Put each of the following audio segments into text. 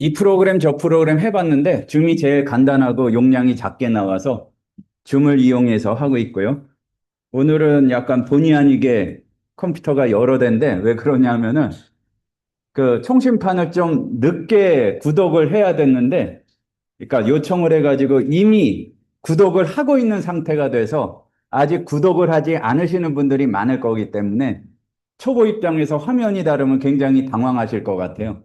이 프로그램 저 프로그램 해봤는데 줌이 제일 간단하고 용량이 작게 나와서 줌을 이용해서 하고 있고요. 오늘은 약간 본의 아니게 컴퓨터가 여러 대인데 왜 그러냐면은 그 통신판을 좀 늦게 구독을 해야 됐는데 그러니까 요청을 해가지고 이미 구독을 하고 있는 상태가 돼서 아직 구독을 하지 않으시는 분들이 많을 거기 때문에 초보 입장에서 화면이 다르면 굉장히 당황하실 것 같아요.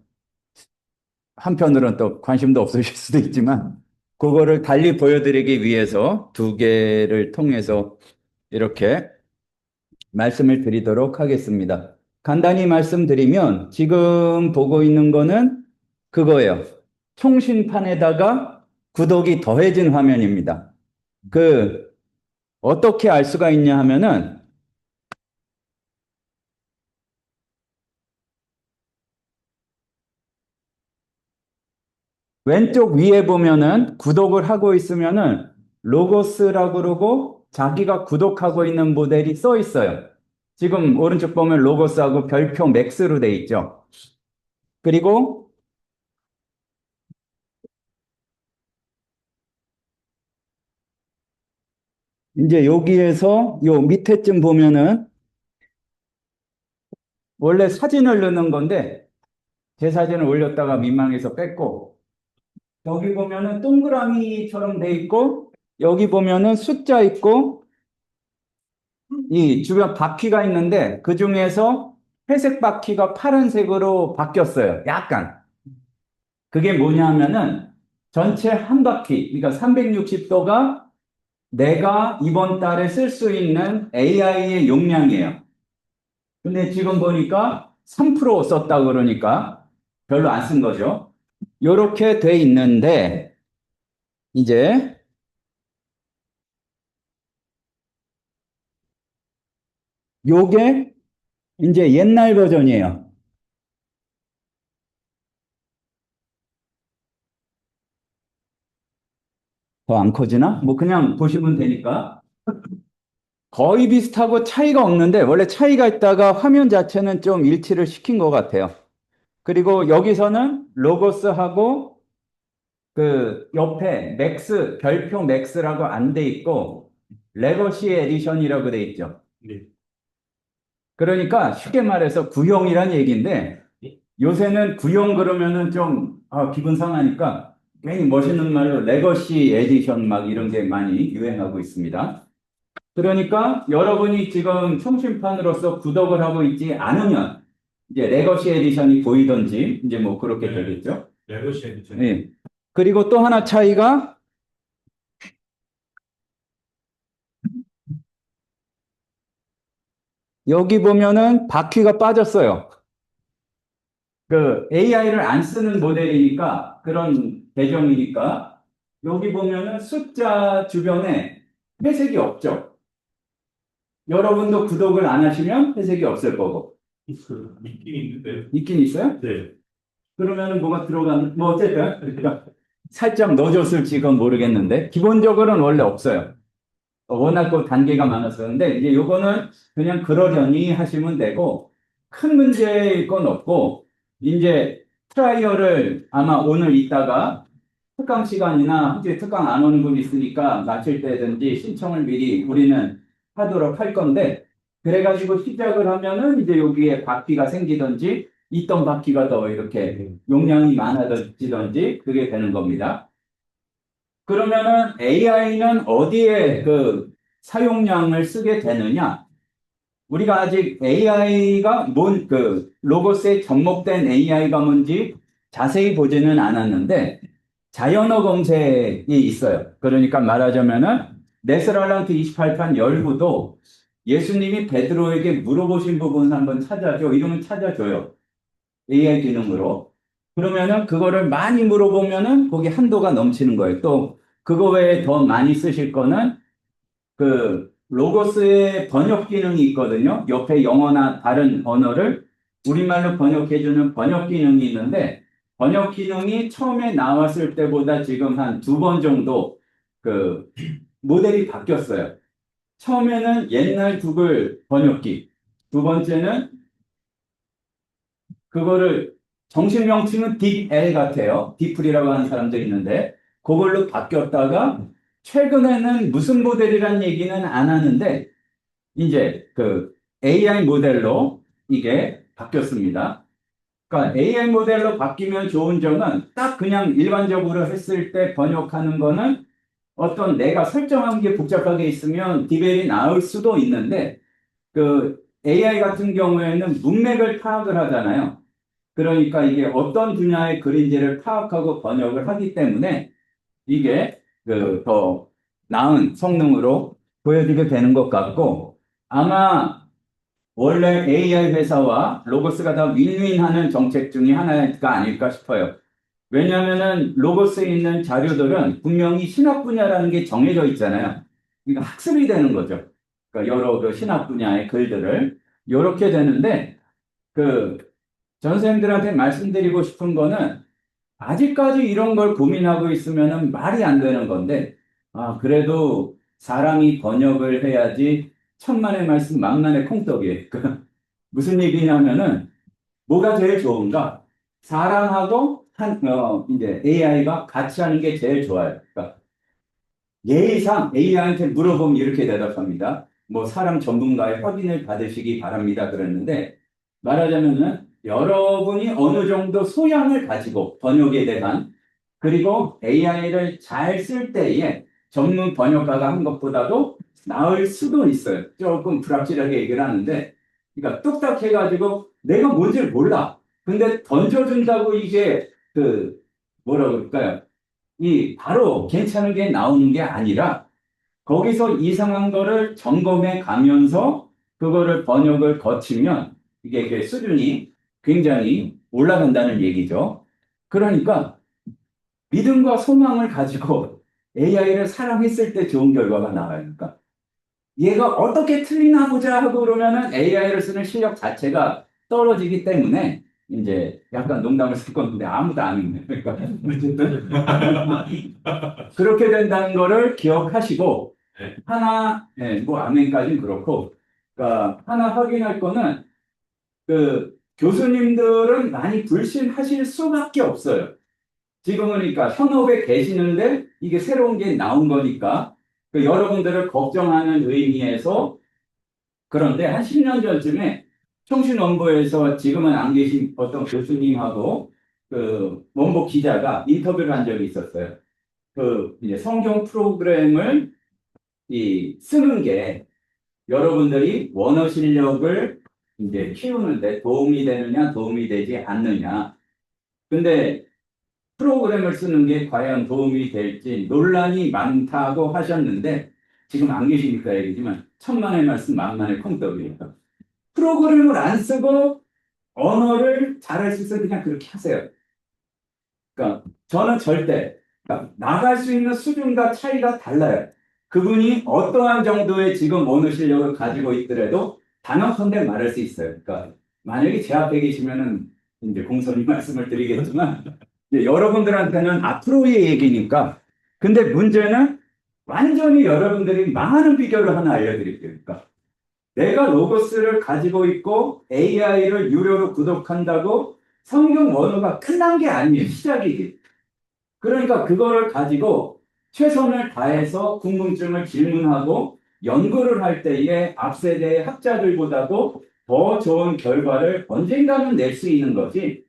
한편으로는 또 관심도 없으실 수도 있지만 그거를 달리 보여드리기 위해서 두 개를 통해서 이렇게 말씀을 드리도록 하겠습니다. 간단히 말씀드리면 지금 보고 있는 거는 그거예요. 통신판에다가 구독이 더해진 화면입니다. 그 어떻게 알 수가 있냐 하면은 왼쪽 위에 보면은 구독을 하고 있으면은 로고스라고 그러고 자기가 구독하고 있는 모델이 써 있어요. 지금 오른쪽 보면 로고스하고 별표 맥스로 돼 있죠. 그리고 이제 여기에서 요 밑에쯤 보면은 원래 사진을 넣는 건데 제 사진을 올렸다가 민망해서 뺐고 여기 보면은 동그라미처럼 돼 있고 여기 보면은 숫자 있고 이 주변 바퀴가 있는데 그 중에서 회색 바퀴가 파란색으로 바뀌었어요. 약간. 그게 뭐냐 하면은 전체 한 바퀴, 그러니까 360도가 내가 이번 달에 쓸 수 있는 AI의 용량이에요. 근데 지금 보니까 3% 썼다 그러니까 별로 안 쓴 거죠. 요렇게 돼 있는데 이제 요게 이제 옛날 버전이에요. 더 안 커지나? 뭐 그냥 보시면 되니까. 거의 비슷하고 차이가 없는데 원래 차이가 있다가 화면 자체는 좀 일치를 시킨 것 같아요. 그리고 여기서는 로고스하고 그 옆에 맥스, 별표 맥스라고 안 돼 있고 레거시 에디션이라고 돼 있죠. 네. 그러니까 쉽게 말해서 구형이란 얘기인데 요새는 구형 그러면은 좀 기분 상하니까 괜히 멋있는 말로 레거시 에디션 막 이런 게 많이 유행하고 있습니다. 그러니까 여러분이 지금 청심판으로서 구독을 하고 있지 않으면 이제 레거시 에디션이 보이던지 이제 뭐 그렇게 되겠죠. 레거시 에디션. 예. 그리고 또 하나 차이가 여기 보면은 바퀴가 빠졌어요. 그 AI를 안 쓰는 모델이니까 그런 계정이니까 여기 보면은 숫자 주변에 회색이 없죠. 여러분도 구독을 안 하시면 회색이 없을 거고. 있긴 있는데. 있긴 있어요? 네. 그러면은 뭐가 들어가는, 뭐 어쨌든, 그러니까 살짝 넣어줬을지 그건 모르겠는데, 기본적으로는 원래 없어요. 워낙 그 단계가 많았었는데, 이제 요거는 그냥 그러려니 하시면 되고, 큰 문제일 건 없고, 이제 트라이얼을 아마 오늘 이따가 특강 시간이나 혹시 특강 안 오는 분 있으니까 마칠 때든지 신청을 미리 우리는 하도록 할 건데, 그래가지고 시작을 하면은 이제 여기에 바퀴가 생기든지, 있던 바퀴가 더 이렇게 용량이 많아지든지, 그게 되는 겁니다. 그러면은 AI는 어디에 그 사용량을 쓰게 되느냐? 우리가 아직 AI가 그 로고스에 접목된 AI가 뭔지 자세히 보지는 않았는데 자연어 검색이 있어요. 그러니까 말하자면은 네스랄란트 28판 열고도 예수님이 베드로에게 물어보신 부분 한번 찾아줘. 이러면 찾아줘요. AI 기능으로. 그러면은 그거를 많이 물어보면은 거기 한도가 넘치는 거예요. 또 그거 외에 더 많이 쓰실 거는 그 로고스의 번역 기능이 있거든요. 옆에 영어나 다른 언어를 우리말로 번역해주는 번역 기능이 있는데 번역 기능이 처음에 나왔을 때보다 지금 한 두 번 정도 그 모델이 바뀌었어요. 처음에는 옛날 구글 번역기, 두 번째는 그거를 정식 명칭은 딥L 같아요. 딥플이라고 하는 사람도 있는데 그걸로 바뀌었다가 최근에는 무슨 모델이란 얘기는 안 하는데 이제 그 AI 모델로 이게 바뀌었습니다. 그러니까 AI 모델로 바뀌면 좋은 점은 딱 그냥 일반적으로 했을 때 번역하는 거는 어떤 내가 설정한 게 복잡하게 있으면 디벨이 나올 수도 있는데 그 AI 같은 경우에는 문맥을 파악을 하잖아요. 그러니까 이게 어떤 분야의 글인지를 파악하고 번역을 하기 때문에 이게 그 더 나은 성능으로 보여지게 되는 것 같고 아마 원래 AI 회사와 로고스가 다 윈윈하는 정책 중에 하나가 아닐까 싶어요. 왜냐하면은 로고스에 있는 자료들은 분명히 신학 분야라는 게 정해져 있잖아요. 그러니까 학습이 되는 거죠. 그러니까 여러 그 신학 분야의 글들을 이렇게 되는데 그 전생들한테 말씀드리고 싶은 거는 아직까지 이런 걸 고민하고 있으면은 말이 안 되는 건데, 아, 그래도 사람이 번역을 해야지 천만의 말씀 만만의 콩떡이에요. 그 무슨 얘기냐면은 뭐가 제일 좋은가? 사람하고 이제 AI가 같이 하는 게 제일 좋아요. 그러니까 예의상 AI한테 물어보면 이렇게 대답합니다. 뭐 사람 전문가의 확인을 받으시기 바랍니다. 그랬는데 말하자면은 여러분이 어느 정도 소양을 가지고 번역에 대한 그리고 AI를 잘 쓸 때에 전문 번역가가 한 것보다도 나을 수도 있어요. 조금 불확실하게 얘기를 하는데 그러니까 뚝딱 해가지고 내가 뭔지를 몰라. 근데 던져준다고 이게 그 뭐라 그럴까요? 이 바로 괜찮은 게 나오는 게 아니라 거기서 이상한 거를 점검해 가면서 그거를 번역을 거치면 이게 수준이 굉장히 올라간다는 얘기죠. 그러니까 믿음과 소망을 가지고 AI를 사랑했을 때 좋은 결과가 나와요. 그러니까 얘가 어떻게 틀리나 보자 하고 그러면은 AI를 쓰는 실력 자체가 떨어지기 때문에 이제 약간 농담을 쓸 건데 아무도 안 읽네. 그러니까 어쨌든 그렇게 된다는 거를 기억하시고 하나, 네, 뭐 아멘까지는 그렇고, 그러니까 하나 확인할 거는 그 교수님들은 많이 불신하실 수밖에 없어요. 지금은 그러니까 현업에 계시는데 이게 새로운 게 나온 거니까 그 여러분들을 걱정하는 의미에서 그런데 한 10년 전쯤에 청신원고에서 지금은 안 계신 어떤 교수님하고 그 원복 기자가 인터뷰를 한 적이 있었어요. 그 이제 성경 프로그램을 이 쓰는 게 여러분들이 원어 실력을 이제 키우는데 도움이 되느냐, 도움이 되지 않느냐. 근데 프로그램을 쓰는 게 과연 도움이 될지 논란이 많다고 하셨는데 지금 안 계시니까 얘기지만 천만의 말씀 만만의 콩떡이에요. 프로그램을 안 쓰고 언어를 잘할 수 있어요. 그냥 그렇게 하세요. 그러니까 저는 절대 그러니까 나갈 수 있는 수준과 차이가 달라요. 그분이 어떠한 정도의 지금 언어 실력을 가지고 있더라도 단언컨대 말할 수 있어요. 그러니까 만약에 제 앞에 계시면은 이제 공손히 말씀을 드리겠지만 이제 여러분들한테는 앞으로의 얘기니까 근데 문제는 완전히 여러분들이 망하는 비결을 하나 알려드릴게요. 그러니까 내가 로고스를 가지고 있고 AI를 유료로 구독한다고 성경 원어가 끝난 게 아니에요. 시작이지. 그러니까 그거를 가지고 최선을 다해서 궁금증을 질문하고 연구를 할 때에 앞세대의 학자들보다도 더 좋은 결과를 언젠가는 낼 수 있는 거지.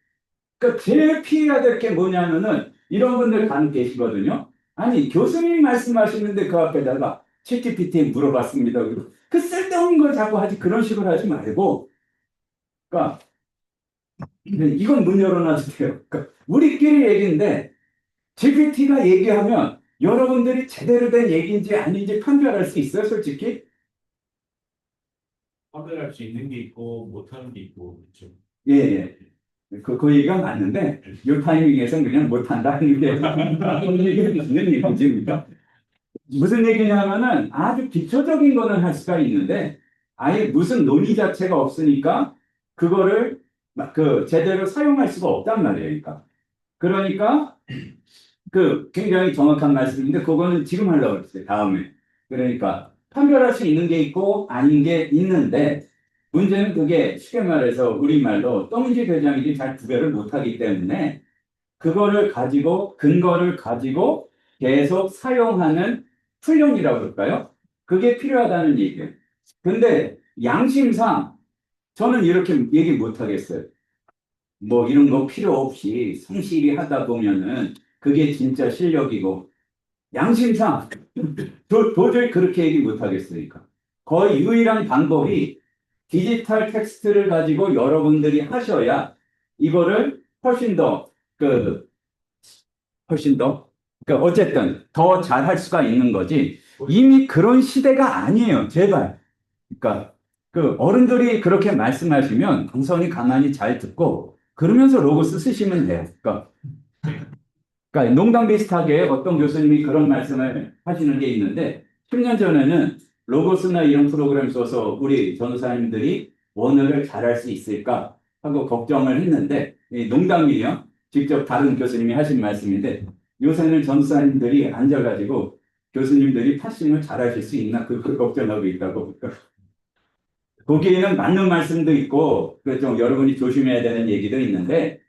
그러니까 제일 피해야 될 게 뭐냐면은 이런 분들 간혹 계시거든요. 아니 교수님 말씀하시는데 그 앞에다가 챗GPT에 물어봤습니다. 그 쓸데없는 걸 자꾸 하지 그런 식으로 하지 말고 그러니까 이건 문 열어놔도 돼요. 그러니까 우리끼리 얘기인데 GPT가 얘기하면 여러분들이 제대로 된 얘기인지 아닌지 판별할 수 있어요, 솔직히? 판별할 수 있는 게 있고 못하는 게 있고 그렇죠. 예, 예. 그 얘기가 맞는데, 이 타이밍에서는 그냥 못한다는 게, 그런 얘기를 무슨 얘기입니까? 무슨 얘기냐면은 아주 기초적인 거는 할 수가 있는데, 아예 무슨 논의 자체가 없으니까, 그거를 제대로 사용할 수가 없단 말이에요. 그러니까 그 굉장히 정확한 말씀인데 그거는 지금 하려고 했어요. 다음에. 그러니까 판별할 수 있는 게 있고 아닌 게 있는데 문제는 그게 쉽게 말해서 우리말로 똥인지 돼지인지 잘 구별을 못하기 때문에 그거를 가지고 근거를 가지고 계속 사용하는 훈련이라고 그럴까요? 그게 필요하다는 얘기예요. 근데 양심상 저는 이렇게 얘기 못 하겠어요. 뭐 이런 거 필요 없이 성실히 하다 보면은 그게 진짜 실력이고 양심상 도저히 그렇게 얘기 못 하겠으니까. 거의 유일한 방법이 디지털 텍스트를 가지고 여러분들이 하셔야 이거를 훨씬 더, 훨씬 더, 어쨌든 더 잘할 수가 있는 거지. 이미 그런 시대가 아니에요. 제발. 그러니까 그 어른들이 그렇게 말씀하시면 강선이 가만히 잘 듣고 그러면서 로고스 쓰시면 돼요. 그러니까 농담 비슷하게 어떤 교수님이 그런 말씀을 하시는 게 있는데 10년 전에는 로고스나 이런 프로그램 써서 우리 전도사님들이 원어를 잘할 수 있을까 하고 걱정을 했는데 농담이에요. 직접 다른 교수님이 하신 말씀인데 요새는 전도사님들이 앉아가지고 교수님들이 파싱을 잘하실 수 있나 그걸 걱정하고 있다고. 거기에는 맞는 말씀도 있고 좀 여러분이 조심해야 되는 얘기도 있는데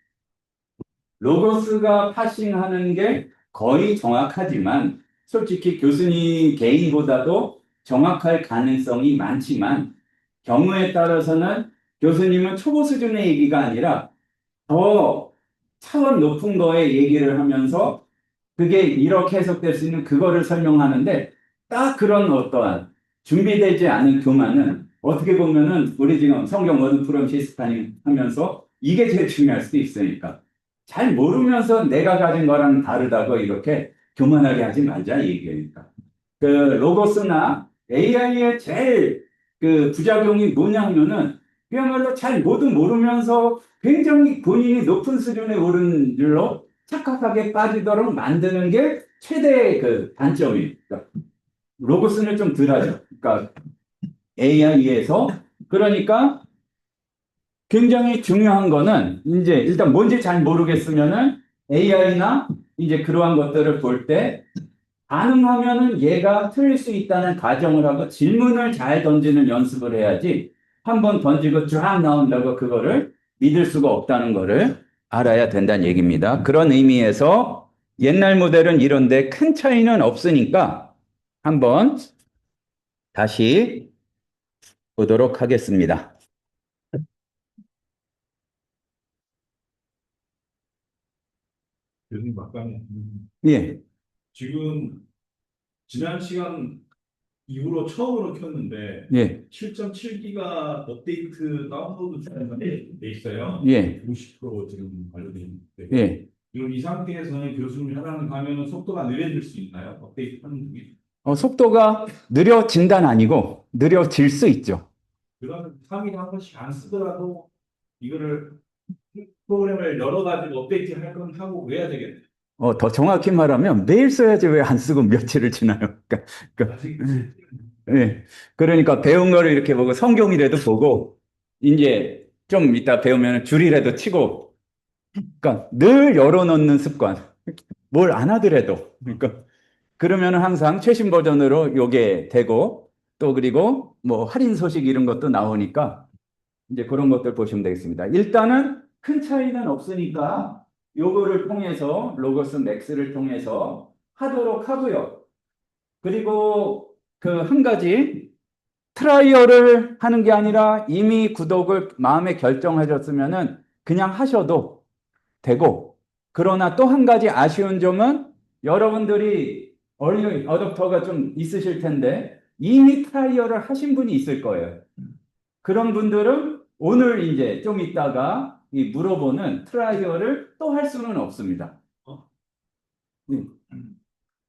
로고스가 파싱하는 게 거의 정확하지만 솔직히 교수님 개인보다도 정확할 가능성이 많지만 경우에 따라서는 교수님은 초보 수준의 얘기가 아니라 더 차원 높은 거에 얘기를 하면서 그게 이렇게 해석될 수 있는 그거를 설명하는데 딱 그런 어떠한 준비되지 않은 교만은 어떻게 보면은 우리 지금 성경 워드 프롬 시스타님 하면서 이게 제일 중요할 수도 있으니까 잘 모르면서 내가 가진 거랑 다르다고 이렇게 교만하게 하지 말자 이 얘기니까. 그 로고스나 AI의 제일 그 부작용이 뭐냐면은 그야말로 잘 모두 모르면서 굉장히 본인이 높은 수준에 오른 줄로 착각하게 빠지도록 만드는 게 최대의 그 단점입니다. 로고스는 좀 덜하죠. 그러니까 AI에서 그러니까 굉장히 중요한 거는 이제 일단 뭔지 잘 모르겠으면은 AI나 이제 그러한 것들을 볼 때 가능하면은 얘가 틀릴 수 있다는 가정을 하고 질문을 잘 던지는 연습을 해야지 한번 던지고 쫙 나온다고 그거를 믿을 수가 없다는 거를 알아야 된다는 얘기입니다. 그런 의미에서 옛날 모델은 이런데 큰 차이는 없으니까 한번 다시 보도록 하겠습니다. 교수님 막간 예, 지금 지난 시간 이후로 처음으로 켰는데 예, 7.7기가 업데이트 다운로드 중에 돼 있어요. 예, 50% 지금 완료돼 있는데 예. 지금 이 상태에서는 교수님이 하라는 거 하면 속도가 느려질 수 있나요? 업데이트 하는 중에. 속도가 느려진다는 아니고 느려질 수 있죠. 그러면 3일에 한 번씩 안 쓰더라도 이거를 프로그램을 열어가지고 업데이트 할 건 하고 그래야 되겠네요. 더 정확히 말하면 매일 써야지 왜 안 쓰고 며칠을 지나요? 아직 예. 그러니까 배운 거를 이렇게 보고 성경이라도 보고 이제 좀 이따 배우면 줄이라도 치고 그러니까 늘 열어놓는 습관. 뭘 안 하더라도 그러니까 그러면 항상 최신 버전으로 요게 되고 또 그리고 뭐 할인 소식 이런 것도 나오니까 이제 그런 것들 보시면 되겠습니다. 일단은 큰 차이는 없으니까 요거를 통해서 로고스 맥스를 통해서 하도록 하고요. 그리고 그 한 가지 트라이얼을 하는 게 아니라 이미 구독을 마음에 결정하셨으면은 그냥 하셔도 되고 그러나 또 한 가지 아쉬운 점은 여러분들이 얼리 어댑터가 좀 있으실 텐데 이미 트라이얼을 하신 분이 있을 거예요. 그런 분들은 오늘 이제 좀 이따가 이 물어보는 트라이얼을 또 할 수는 없습니다. 어? 네.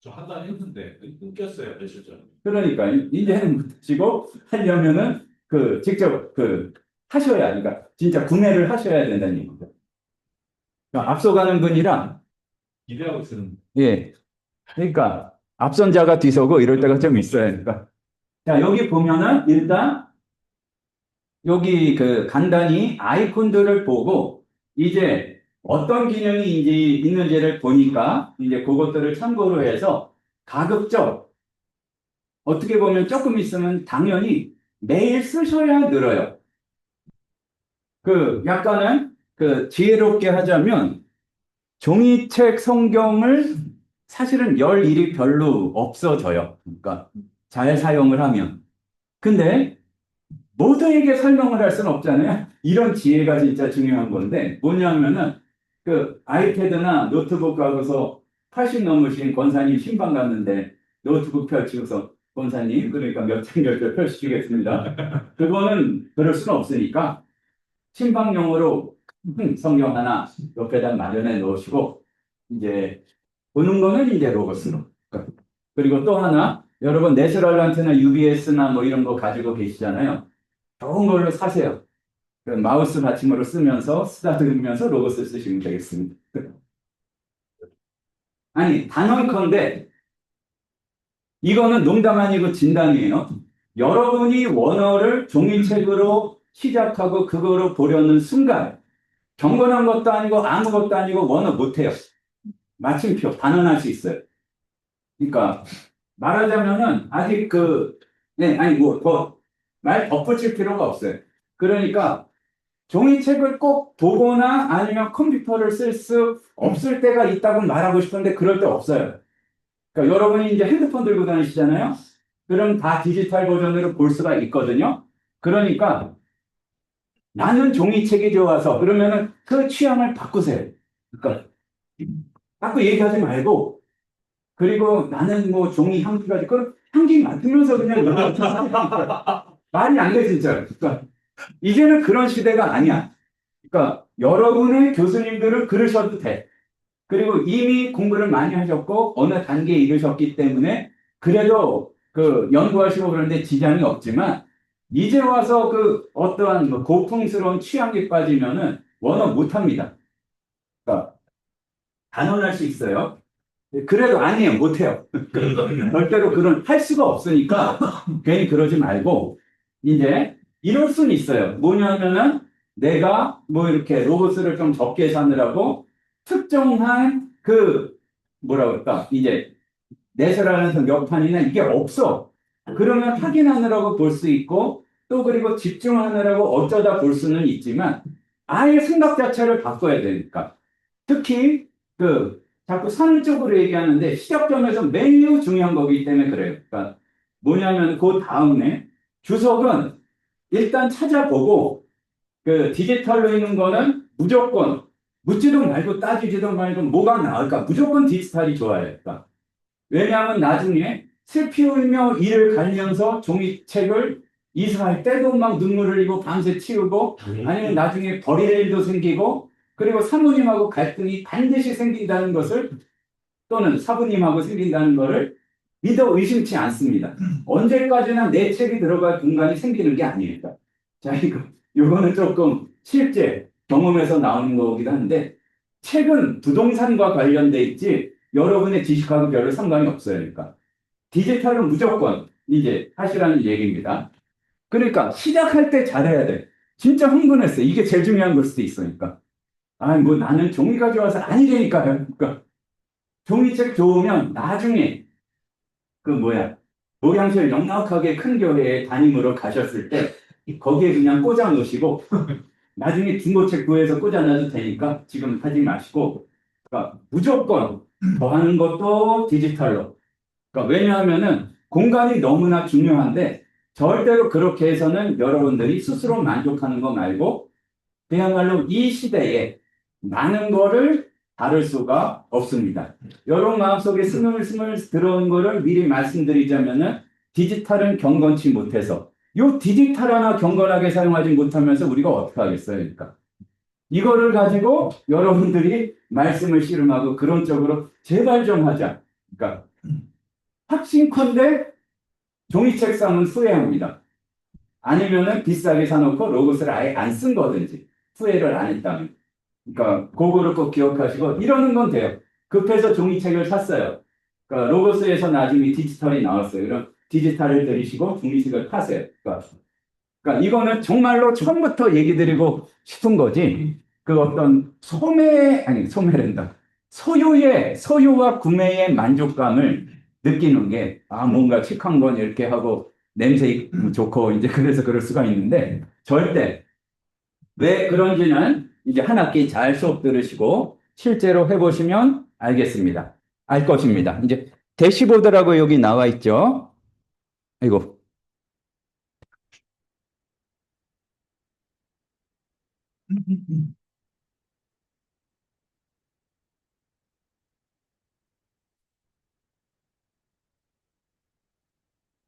저 한 달 했는데 끊겼어요 며칠 전에. 그러니까 이제는 못하시고 하려면은 그 직접 그 하셔야 그러니까 진짜 구매를 하셔야 된다는 얘기입니다. 그러니까 앞서가는 분이랑 기대하고 있었는데 예 그러니까 앞선 자가 뒤서고 이럴 때가 좀 있어요. 그러니까 자 여기 보면은 일단 여기 그 간단히 아이콘들을 보고 이제 어떤 기능이 이제 있는지를 보니까 이제 그것들을 참고로 해서 가급적 어떻게 보면 조금 있으면 당연히 매일 쓰셔야 늘어요. 그 약간은 그 지혜롭게 하자면 종이책 성경을 사실은 열 일이 별로 없어져요. 그러니까 잘 사용을 하면. 근데 모두에게 설명을 할 수는 없잖아요. 이런 지혜가 진짜 중요한 건데 뭐냐면은 그 아이패드나 노트북 하고서 80 넘으신 권사님 신방 갔는데 노트북 펼치고서 권사님 그러니까 몇 장 몇 장 펼치겠습니다. 그거는 그럴 수는 없으니까 신방용으로 큰 성경 하나 옆에다 마련해 놓으시고 이제 보는 거는 이제 로고스로. 그리고 또 하나 여러분 내추럴란트나 UBS나 뭐 이런 거 가지고 계시잖아요. 좋은 걸로 사세요. 그 마우스 받침으로 쓰면서 쓰다듬으면서 로고스 쓰시면 되겠습니다. 아니 단언컨대 이거는 농담 아니고 진담이에요. 여러분이 원어를 종이책으로 시작하고 그거로 보려는 순간 경건한 것도 아니고 아무것도 아니고 원어 못해요. 마침표 단언할 수 있어요. 그러니까 말하자면은 아직 네, 아니 뭐 더 말 덧붙일 필요가 없어요. 그러니까 종이책을 꼭 보거나 아니면 컴퓨터를 쓸 수 없을 때가 있다고 말하고 싶은데 그럴 때 없어요. 그러니까 여러분이 이제 핸드폰 들고 다니시잖아요. 그럼 다 디지털 버전으로 볼 수가 있거든요. 그러니까 나는 종이책이 좋아서 그러면은 그 취향을 바꾸세요. 그러니까 자꾸 얘기하지 말고 그리고 나는 뭐 종이 향기가 그럼 향기 맡으면서 그냥 말이 안 돼 진짜. 그러니까 이제는 그런 시대가 아니야. 그러니까 여러분의 교수님들은 그러셔도 돼. 그리고 이미 공부를 많이 하셨고 어느 단계에 이르셨기 때문에 그래도 그 연구하시고 그러는데 지장이 없지만 이제 와서 그 어떠한 뭐 고풍스러운 취향에 빠지면은 원어 못합니다. 그러니까 단언할 수 있어요. 그래도 아니에요. 못해요. 절대로 그런 할 수가 없으니까 괜히 그러지 말고 이제 이럴 수는 있어요. 뭐냐면은 내가 뭐 이렇게 로봇을 좀 적게 사느라고 특정한 그 뭐라 그럴까 이제 내세라는 역판이나 이게 없어. 그러면 확인하느라고 볼 수 있고 또 그리고 집중하느라고 어쩌다 볼 수는 있지만 아예 생각 자체를 바꿔야 되니까 특히 자꾸 선적으로 얘기하는데 시작점에서 매우 중요한 거기 때문에 그래요. 그러니까 뭐냐면 그 다음에 주석은 일단 찾아보고 그 디지털로 있는 거는 무조건 묻지도 말고 따지지도 말고 뭐가 나을까 무조건 디지털이 좋아요. 그러니까 왜냐하면 나중에 슬피 울며 이를 갈면서 종이책을 이사할 때도 막 눈물을 흘리고 밤새 치우고 아니면 나중에 버릴 일도 생기고 그리고 사모님하고 갈등이 반드시 생긴다는 것을 또는 사부님하고 생긴다는 것을 믿어 의심치 않습니다. 언제까지나 내 책이 들어갈 공간이 생기는 게 아니니까. 자, 이거는 조금 실제 경험에서 나오는 거기도 한데 책은 부동산과 관련돼 있지 여러분의 지식하고 별로 상관이 없어요. 그러니까 디지털은 무조건 이제 하시라는 얘기입니다. 그러니까 시작할 때 잘해야 돼. 진짜 흥분했어. 이게 제일 중요한 걸 수도 있으니까. 아, 뭐 나는 종이가 좋아서 아니라니까요. 그러니까 종이책 좋으면 나중에 모양새를 넉넉하게 큰 교회에 담임으로 가셨을 때 거기에 그냥 꽂아 놓으시고 나중에 중고책 구해서 꽂아 놔도 되니까 지금 하지 마시고 그러니까 무조건 더 하는 것도 디지털로. 그러니까 왜냐하면은 공간이 너무나 중요한데 절대로 그렇게 해서는 여러분들이 스스로 만족하는 거 말고 그야말로 이 시대에 많은 거를 다룰 수가 없습니다. 여러분 마음속에 스물스물 들어온 거를 미리 말씀드리자면은 디지털은 경건치 못해서 요 디지털 하나 경건하게 사용하지 못하면서 우리가 어떻게 하겠어요? 그러니까 이거를 가지고 여러분들이 말씀을 씨름하고 그런 쪽으로 제발 좀 하자. 그러니까 확신컨대 종이책 사면 후회합니다. 아니면은 비싸게 사놓고 로고스를 아예 안 쓴 거든지 후회를 안 했다면. 그러니까 그거를 꼭 기억하시고 이러는 건 돼요. 급해서 종이책을 샀어요. 그러니까 로고스에서 나중에 디지털이 나왔어요. 그럼 디지털을 들이시고 종이책을 파세요. 그러니까 이거는 정말로 처음부터 얘기 드리고 싶은 거지. 그 어떤 소매란다. 소유와 구매의 만족감을 느끼는 게, 아, 뭔가 칙한 건 이렇게 하고 냄새 좋고 이제 그래서 그럴 수가 있는데 절대 왜 그런지는 이제 한 학기 잘 수업 들으시고 실제로 해보시면 알겠습니다. 알 것입니다. 이제 대시보드라고 여기 나와 있죠. 이거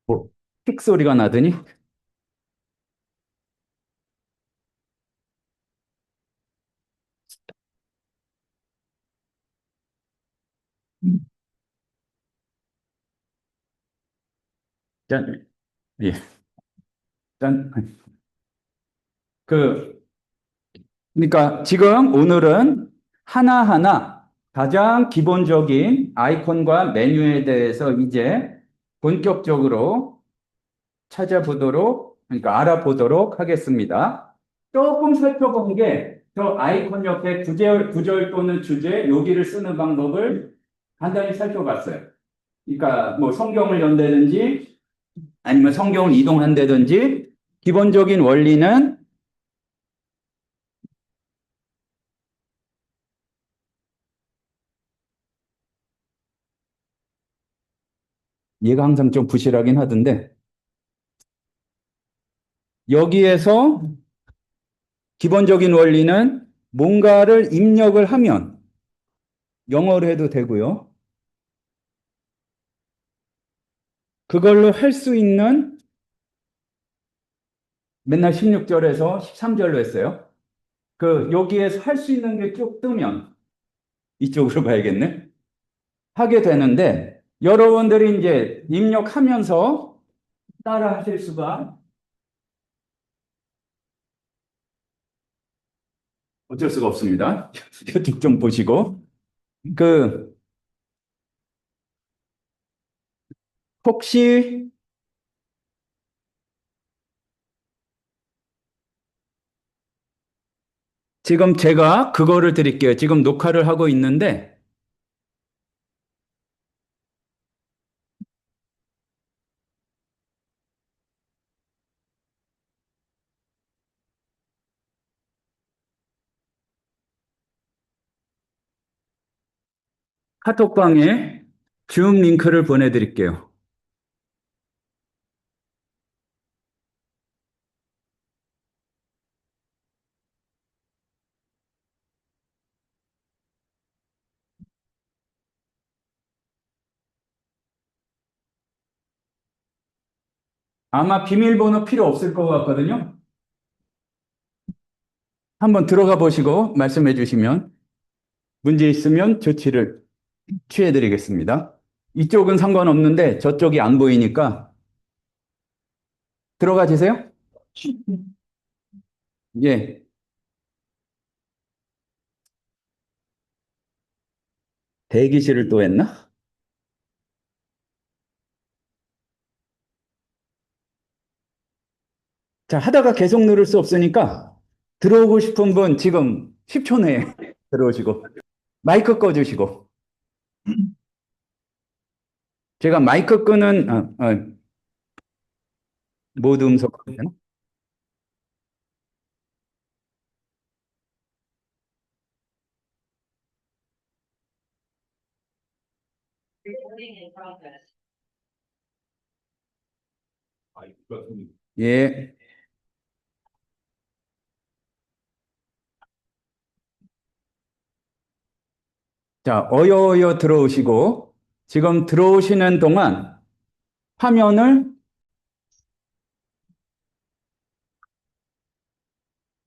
뭐, 픽 소리가 나더니 짠, 예, 짠. 그 그러니까 지금 오늘은 하나하나 가장 기본적인 아이콘과 메뉴에 대해서 이제 본격적으로 찾아보도록, 그러니까 알아보도록 하겠습니다. 조금 살펴본 게 저 아이콘 옆에 구절 또는 주제, 여기를 쓰는 방법을 간단히 살펴봤어요. 그러니까 뭐 성경을 연다든지 아니면 성경을 이동한다든지 기본적인 원리는 얘가 항상 좀 부실하긴 하던데 여기에서 기본적인 원리는 뭔가를 입력을 하면 영어로 해도 되고요. 그걸로 할 수 있는 맨날 16절에서 13절로 했어요. 그 여기에서 할 수 있는 게 쭉 뜨면 이쪽으로 가야겠네. 하게 되는데 여러분들이 이제 입력하면서 따라 하실 수가 어쩔 수가 없습니다. 이쪽 좀 보시고 그 혹시 지금 제가 그거를 드릴게요. 지금 녹화를 하고 있는데 카톡방에 줌 링크를 보내드릴게요. 아마 비밀번호 필요 없을 것 같거든요. 한번 들어가 보시고 말씀해 주시면 문제 있으면 조치를 취해 드리겠습니다. 이쪽은 상관없는데 저쪽이 안 보이니까 들어가 주세요. 예. 대기실을 또 했나? 자, 하다가 계속 누를 수 없으니까 들어오고 싶은 분 지금 10초 내에 들어오시고 마이크 꺼 주시고 제가 마이크 끄는 모두 음성 되나? 아, 이거 예. 자, 어여어여 들어오시고 지금 들어오시는 동안 화면을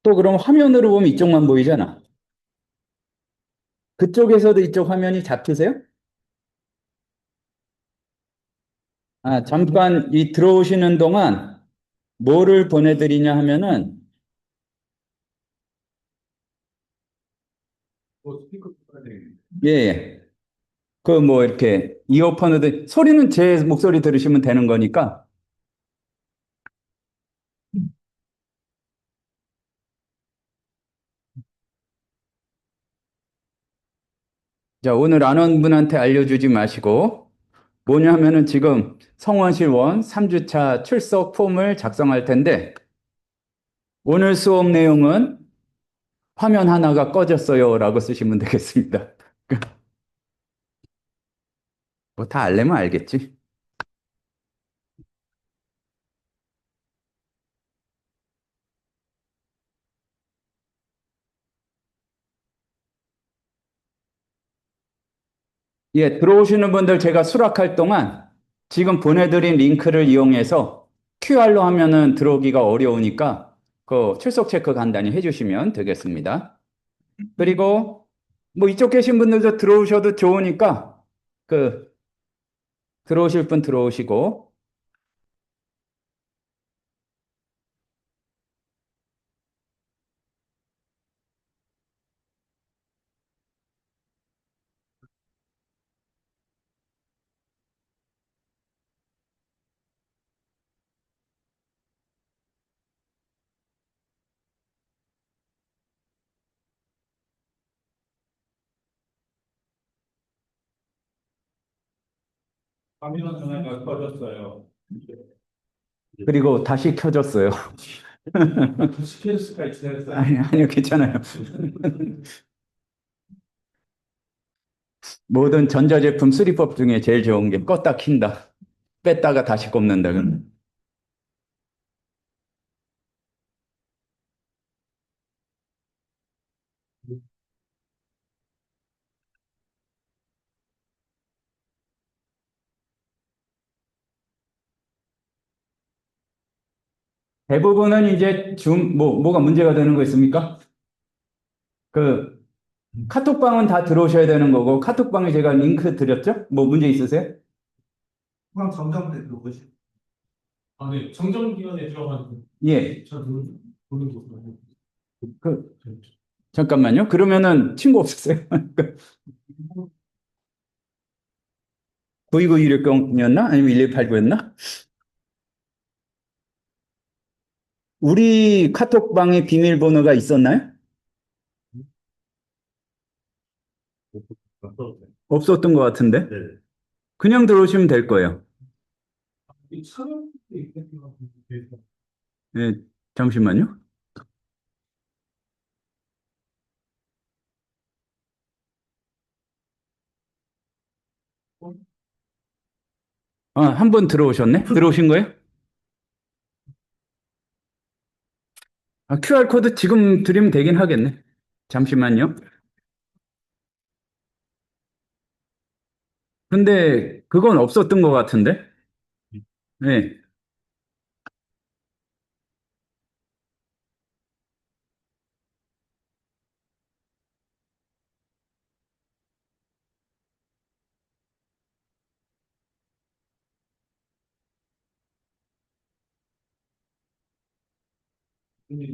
또 그럼 화면으로 보면 이쪽만 보이잖아. 그쪽에서도 이쪽 화면이 잡히세요? 아, 잠깐 이 들어오시는 동안 뭐를 보내드리냐 하면은 스피커 써야 되겠네. 예, 예. 그 뭐 이렇게 이어폰으로 소리는 제 목소리 들으시면 되는 거니까 자, 오늘 안 온 분한테 알려주지 마시고 뭐냐 하면은 지금 성원실 원 3주차 출석 폼을 작성할 텐데 오늘 수업 내용은 화면 하나가 꺼졌어요라고 쓰시면 되겠습니다. 뭐 다 알려면 알겠지. 예, 들어오시는 분들 제가 수락할 동안 지금 보내드린 링크를 이용해서 QR로 하면은 들어오기가 어려우니까 그 출석 체크 간단히 해주시면 되겠습니다. 그리고 뭐 이쪽 계신 분들도 들어오셔도 좋으니까 그 들어오실 분 들어오시고 화면 하나가 꺼졌어요. 그리고 다시 켜졌어요. 시킬 수가 있어요. 아니요, 괜찮아요. 모든 전자제품 수리법 중에 제일 좋은 게 껐다 킨다. 뺐다가 다시 꼽는다. 대부분은 이제 뭐가 문제가 되는 거 있습니까? 그, 카톡방은 다 들어오셔야 되는 거고, 카톡방에 제가 링크 드렸죠? 뭐 문제 있으세요? 그냥 정정된 그거지. 아, 네. 정정기관에 들어가는 예. 저 보는 거. 그, 잠깐만요. 그러면은 친구 없으세요? 929160이었나? 아니면 1189였나? 우리 카톡방에 비밀번호가 있었나요? 없었던 것 같은데? 네. 그냥 들어오시면 될 거예요. 이 촬영 때 있겠구나. 네, 잠시만요. 한 분 들어오셨네? 들어오신 거예요? QR코드 지금 드리면 되긴 하겠네. 잠시만요. 근데 그건 없었던 것 같은데? 네.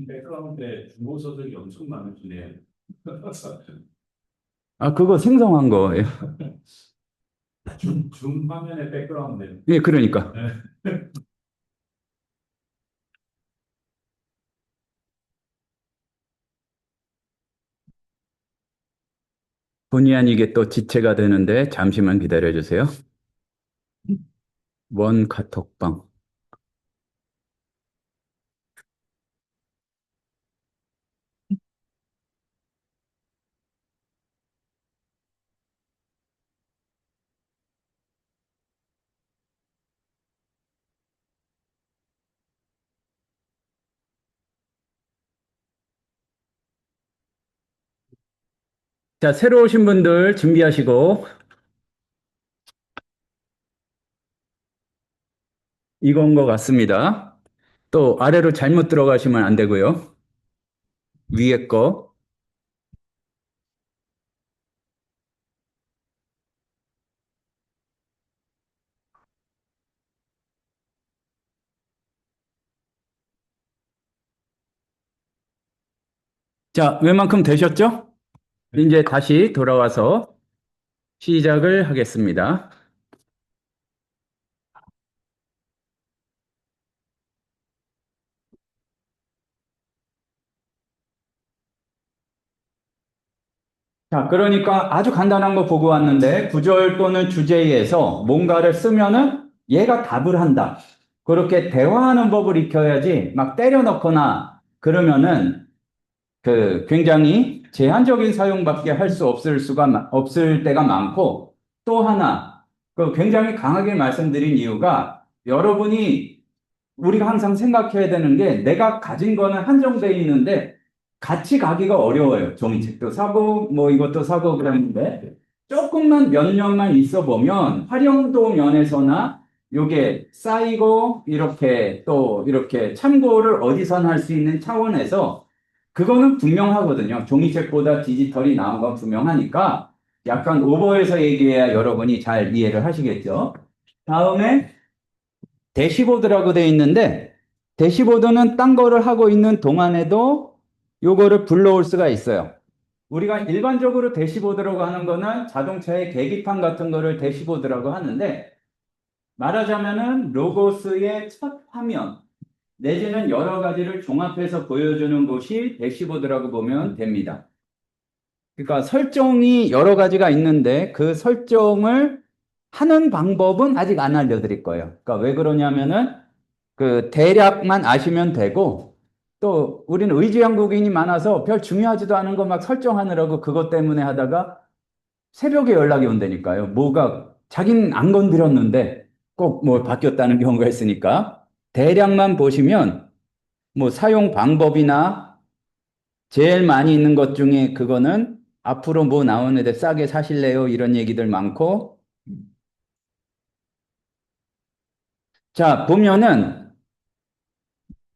백그라운드에 중고서들이 엄청 많으시네요. 그거 생성한 거예요. 줌 화면의 백그라운드. 예, 그러니까. 네. 본의 아니게 또 지체가 되는데 잠시만 기다려 주세요. 원 카톡방. 자, 새로 오신 분들 준비하시고 이건 것 같습니다. 또 아래로 잘못 들어가시면 안 되고요. 위에 거. 자, 웬만큼 되셨죠? 이제 다시 돌아와서 시작을 하겠습니다. 자, 그러니까 아주 간단한 거 보고 왔는데 구절 또는 주제에서 뭔가를 쓰면은 얘가 답을 한다. 그렇게 대화하는 법을 익혀야지 막 때려 넣거나 그러면은 굉장히 제한적인 사용밖에 할 수 없을 때가 많고, 또 하나, 굉장히 강하게 말씀드린 이유가 여러분이 우리가 항상 생각해야 되는 게 내가 가진 거는 한정돼 있는데 같이 가기가 어려워요. 종이책도 사고 뭐 이것도 사고 그러는데 조금만 몇 년만 있어 보면 활용도 면에서나 요게 쌓이고 이렇게 또 이렇게 참고를 어디서나 할 수 있는 차원에서 그거는 분명하거든요. 종이책보다 디지털이 나은 건 분명하니까 약간 오버해서 얘기해야 여러분이 잘 이해를 하시겠죠. 다음에 대시보드라고 되어 있는데 대시보드는 딴 거를 하고 있는 동안에도 요거를 불러올 수가 있어요. 우리가 일반적으로 대시보드라고 하는 거는 자동차의 계기판 같은 거를 대시보드라고 하는데 말하자면은 로고스의 첫 화면 내지는 여러 가지를 종합해서 보여주는 곳이 대시보드라고 보면 됩니다. 그러니까 설정이 여러 가지가 있는데 그 설정을 하는 방법은 아직 안 알려드릴 거예요. 그러니까 왜 그러냐면은 그 대략만 아시면 되고 또 우리는 의지한국인이 많아서 별 중요하지도 않은 거 막 설정하느라고 그것 때문에 하다가 새벽에 연락이 온다니까요. 뭐가 자기는 안 건드렸는데 꼭 뭐 바뀌었다는 경우가 있으니까 대략만 보시면 뭐 사용 방법이나 제일 많이 있는 것 중에 그거는 앞으로 뭐 나오는데 싸게 사실래요? 이런 얘기들 많고 자 보면은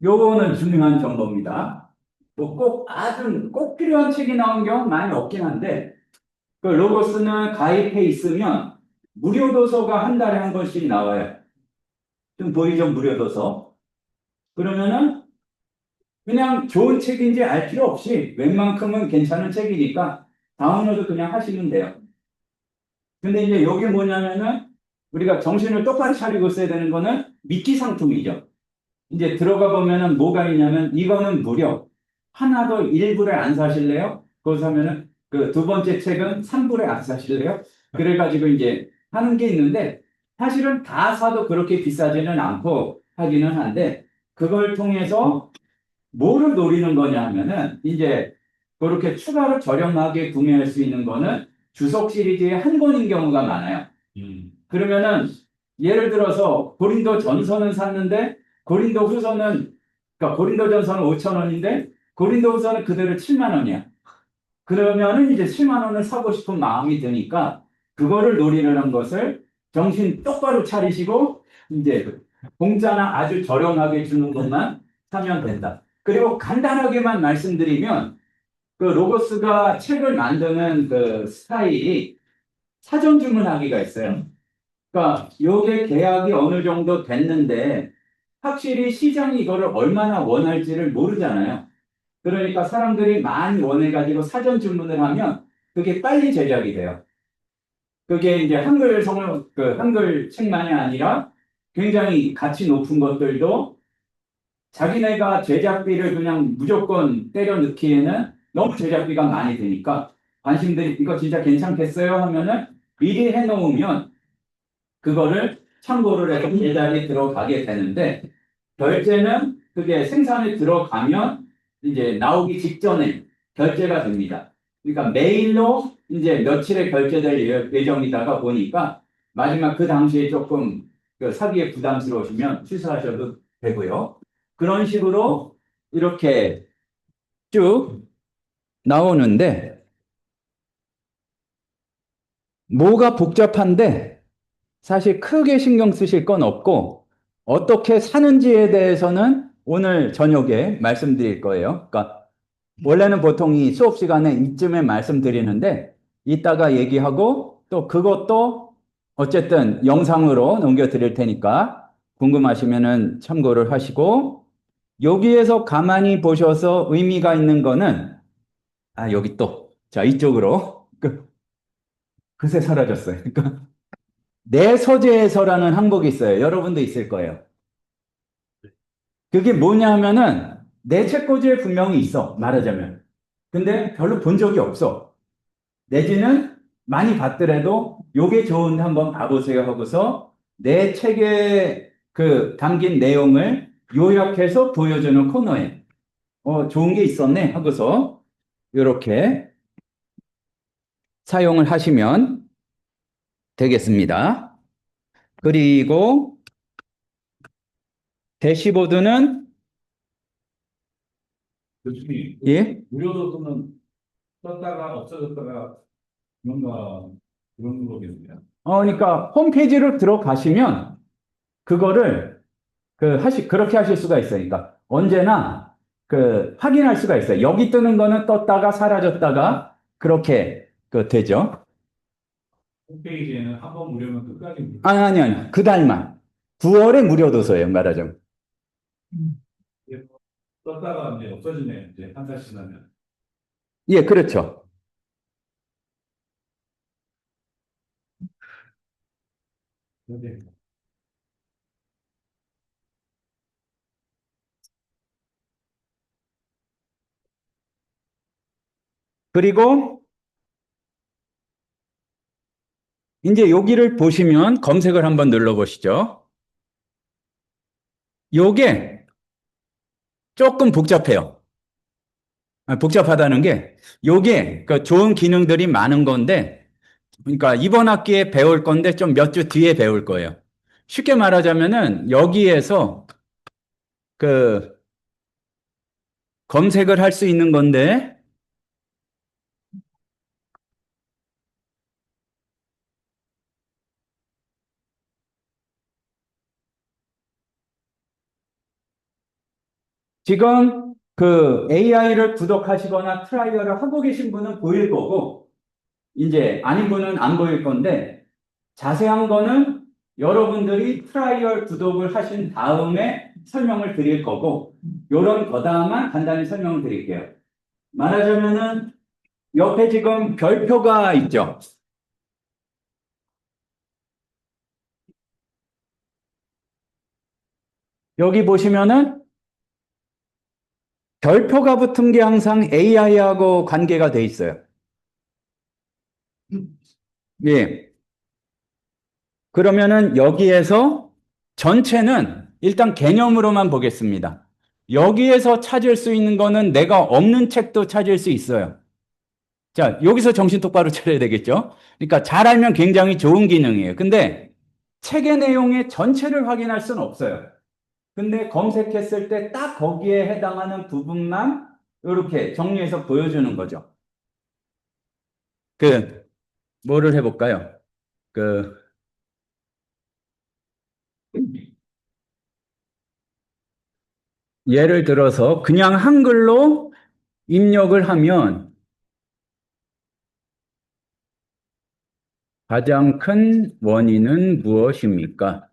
요거는 중요한 정보입니다. 뭐 꼭 아주 꼭 필요한 책이 나온 경우 많이 없긴 한데 그 로고스는 가입해 있으면 무료 도서가 한 달에 한 권씩 나와요. 좀 보이죠? 무료 도서. 그러면은 그냥 좋은 책인지 알 필요 없이 웬만큼은 괜찮은 책이니까 다운로드 그냥 하시면 돼요. 근데 이제 여기 뭐냐면은 우리가 정신을 똑바로 차리고 써야 되는 거는 미끼 상품이죠. 이제 들어가 보면은 뭐가 있냐면 이거는 무료. 하나도 1불에 안 사실래요? 그거 사면은 그 두 번째 책은 3불에 안 사실래요? 그래가지고 이제 하는 게 있는데 사실은 다 사도 그렇게 비싸지는 않고 하기는 한데 그걸 통해서 뭐를 노리는 거냐 하면은 이제 그렇게 추가로 저렴하게 구매할 수 있는 거는 주석 시리즈의 한 권인 경우가 많아요. 그러면은 예를 들어서 고린도 전서는 샀는데 고린도 후서는 그러니까 고린도 전서는 5천 원인데 고린도 후서는 그대로 7만 원이야. 그러면은 이제 7만 원을 사고 싶은 마음이 드니까 그거를 노리는 것을 정신 똑바로 차리시고 이제 공짜나 아주 저렴하게 주는 것만 사면 된다. 그리고 간단하게만 말씀드리면 그 로고스가 책을 만드는 그 스타일이 사전 주문하기가 있어요. 그러니까 요게 계약이 어느 정도 됐는데 확실히 시장이 이거를 얼마나 원할지를 모르잖아요. 그러니까 사람들이 많이 원해가지고 사전 주문을 하면 그게 빨리 제작이 돼요. 그게 이제 한글 책만이 아니라 굉장히 가치 높은 것들도 자기네가 제작비를 그냥 무조건 때려 넣기에는 너무 제작비가 많이 드니까 관심들이 이거 진짜 괜찮겠어요 하면은 미리 해놓으면 그거를 참고를 해서 제작에 들어가게 되는데 결제는 그게 생산에 들어가면 이제 나오기 직전에 결제가 됩니다. 그러니까 메일로 이제 며칠에 결제될 예정이다가 보니까 마지막 그 당시에 조금 그 사기에 부담스러우시면 취소하셔도 되고요. 그런 식으로 이렇게 쭉 나오는데 뭐가 복잡한데 사실 크게 신경 쓰실 건 없고 어떻게 사는지에 대해서는 오늘 저녁에 말씀드릴 거예요. 그러니까 원래는 보통 이 수업 시간에 이쯤에 말씀드리는데 이따가 얘기하고 또 그것도 어쨌든 영상으로 넘겨드릴 테니까 궁금하시면은 참고를 하시고 여기에서 가만히 보셔서 의미가 있는 거는 여기 또 자 이쪽으로 그새 사라졌어요. 그러니까 내 서재에서라는 항목이 있어요. 여러분도 있을 거예요. 그게 뭐냐 하면은 내 책꽂이에 분명히 있어. 말하자면. 근데 별로 본 적이 없어. 내지는 많이 봤더라도 요게 좋은데 한번 봐보세요 하고서 내 책에 그 담긴 내용을 요약해서 보여주는 코너에 좋은 게 있었네 하고서 이렇게 사용을 하시면 되겠습니다. 그리고 대시보드는 교수님, 예? 무료 도서는 썼다가 없어졌다가 뭔가 그런 거겠네요. 그러니까 홈페이지로 들어가시면 그거를 그렇게 하실 수가 있어요. 그러니까 언제나 확인할 수가 있어요. 여기 뜨는 거는 떴다가 사라졌다가 그렇게 되죠. 홈페이지에는 한 번 무료면 끝까지 무료. 아니. 그 달만. 9월에 무료 도서예요, 말하자면. 썼다가 이제 없어지네요. 이제 한 달 지나면. 예, 그렇죠. 네. 그리고 이제 여기를 보시면 검색을 한번 눌러보시죠. 요게 조금 복잡해요. 복잡하다는 게 요게 좋은 기능들이 많은 건데 그러니까 이번 학기에 배울 건데 좀 몇 주 뒤에 배울 거예요. 쉽게 말하자면은 여기에서 그 검색을 할 수 있는 건데 지금 AI를 구독하시거나 트라이얼을 하고 계신 분은 보일 거고 이제 아닌 분은 안 보일 건데 자세한 거는 여러분들이 트라이얼 구독을 하신 다음에 설명을 드릴 거고 요런 거다만 간단히 설명을 드릴게요. 말하자면은 옆에 지금 별표가 있죠. 여기 보시면은 별표가 붙은 게 항상 AI하고 관계가 돼 있어요. 예. 그러면은 여기에서 전체는 일단 개념으로만 보겠습니다. 여기에서 찾을 수 있는 거는 내가 없는 책도 찾을 수 있어요. 자, 여기서 정신 똑바로 차려야 되겠죠? 그러니까 잘 알면 굉장히 좋은 기능이에요. 근데 책의 내용의 전체를 확인할 수는 없어요. 근데 검색했을 때 딱 거기에 해당하는 부분만 이렇게 정리해서 보여주는 거죠. 뭐를 해볼까요? 그, 예를 들어서 그냥 한글로 입력을 하면 가장 큰 원인은 무엇입니까?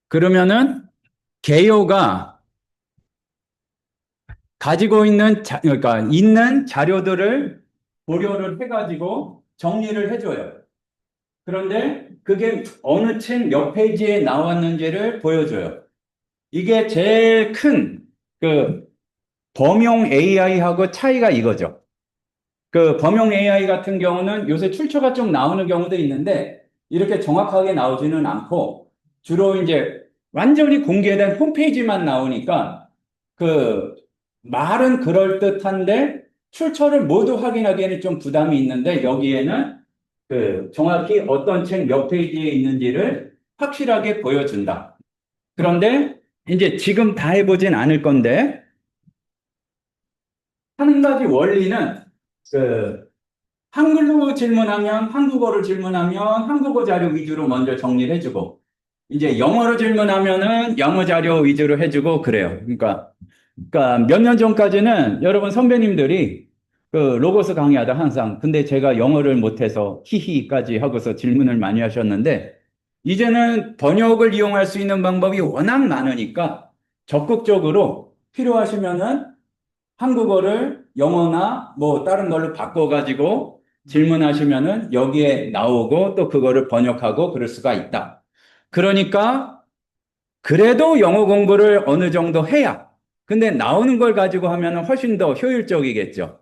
그러면은 개요가 가지고 있는 그러니까 있는 자료들을 고려를 해가지고 정리를 해줘요. 그런데 그게 어느 책 몇 페이지에 나왔는지를 보여줘요. 이게 제일 큰 범용 AI하고 차이가 이거죠. 범용 AI 같은 경우는 요새 출처가 좀 나오는 경우도 있는데 이렇게 정확하게 나오지는 않고 주로 이제 완전히 공개된 홈페이지만 나오니까 그 말은 그럴듯한데 출처를 모두 확인하기에는 좀 부담이 있는데 여기에는 정확히 어떤 책 몇 페이지에 있는지를 확실하게 보여준다. 그런데 이제 지금 다 해보진 않을 건데 한 가지 원리는 그 한글로 질문하면 한국어로 질문하면 한국어 자료 위주로 먼저 정리를 해주고 이제 영어로 질문하면은 영어 자료 위주로 해주고 그래요. 그러니까 몇 년 전까지는 여러분 선배님들이 로고스 강의하다 항상 근데 제가 영어를 못해서 히히까지 하고서 질문을 많이 하셨는데 이제는 번역을 이용할 수 있는 방법이 워낙 많으니까 적극적으로 필요하시면은 한국어를 영어나 뭐 다른 걸로 바꿔가지고 질문하시면은 여기에 나오고 또 그거를 번역하고 그럴 수가 있다. 그러니까 그래도 영어 공부를 어느 정도 해야. 근데 나오는 걸 가지고 하면은 훨씬 더 효율적이겠죠.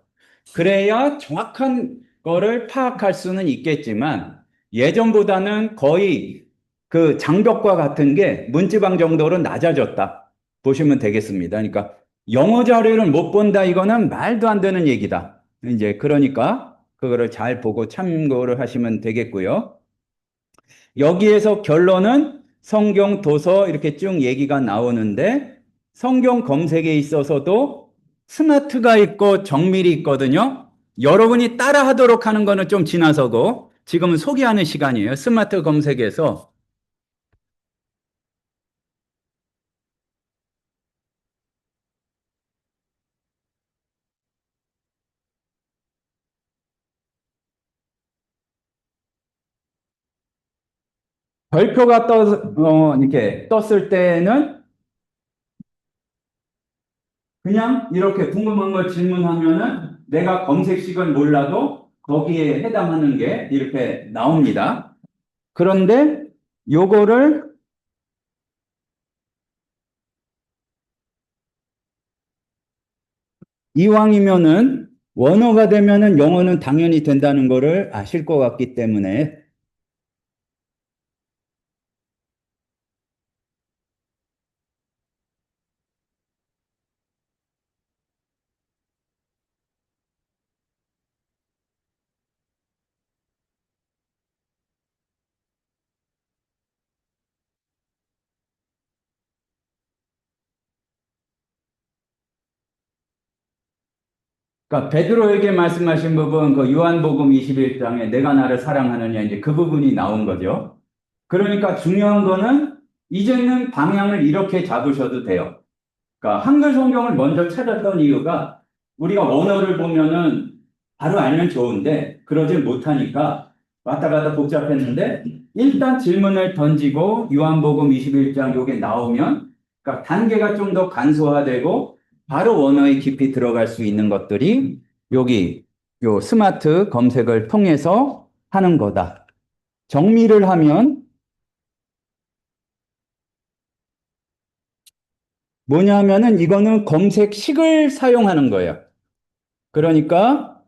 그래야 정확한 거를 파악할 수는 있겠지만 예전보다는 거의 그 장벽과 같은 게 문지방 정도로 낮아졌다 보시면 되겠습니다. 그러니까 영어 자료를 못 본다 이거는 말도 안 되는 얘기다. 이제 그러니까 그거를 잘 보고 참고를 하시면 되겠고요. 여기에서 결론은 성경 도서 이렇게 쭉 얘기가 나오는데 성경 검색에 있어서도 스마트가 있고 정밀이 있거든요. 여러분이 따라 하도록 하는 거는 좀 지나서고 지금은 소개하는 시간이에요. 스마트 검색에서 별표가 이렇게 떴을 때는 그냥 이렇게 궁금한 걸 질문하면은 내가 검색식을 몰라도 거기에 해당하는 게 이렇게 나옵니다. 그런데 요거를 이왕이면은 원어가 되면은 영어는 당연히 된다는 거를 아실 것 같기 때문에 그러니까 베드로에게 말씀하신 부분 그 요한복음 21장에 내가 나를 사랑하느냐 이제 그 부분이 나온 거죠. 그러니까 중요한 거는 이제는 방향을 이렇게 잡으셔도 돼요. 그러니까 한글 성경을 먼저 찾았던 이유가 우리가 원어를 보면은 바로 알면 좋은데 그러질 못하니까 왔다 갔다 복잡했는데 일단 질문을 던지고 요한복음 21장 요게 나오면 그러니까 단계가 좀 더 간소화되고 바로 원어에 깊이 들어갈 수 있는 것들이 여기 요 스마트 검색을 통해서 하는 거다. 정리를 하면 뭐냐면은 이거는 검색식을 사용하는 거예요. 그러니까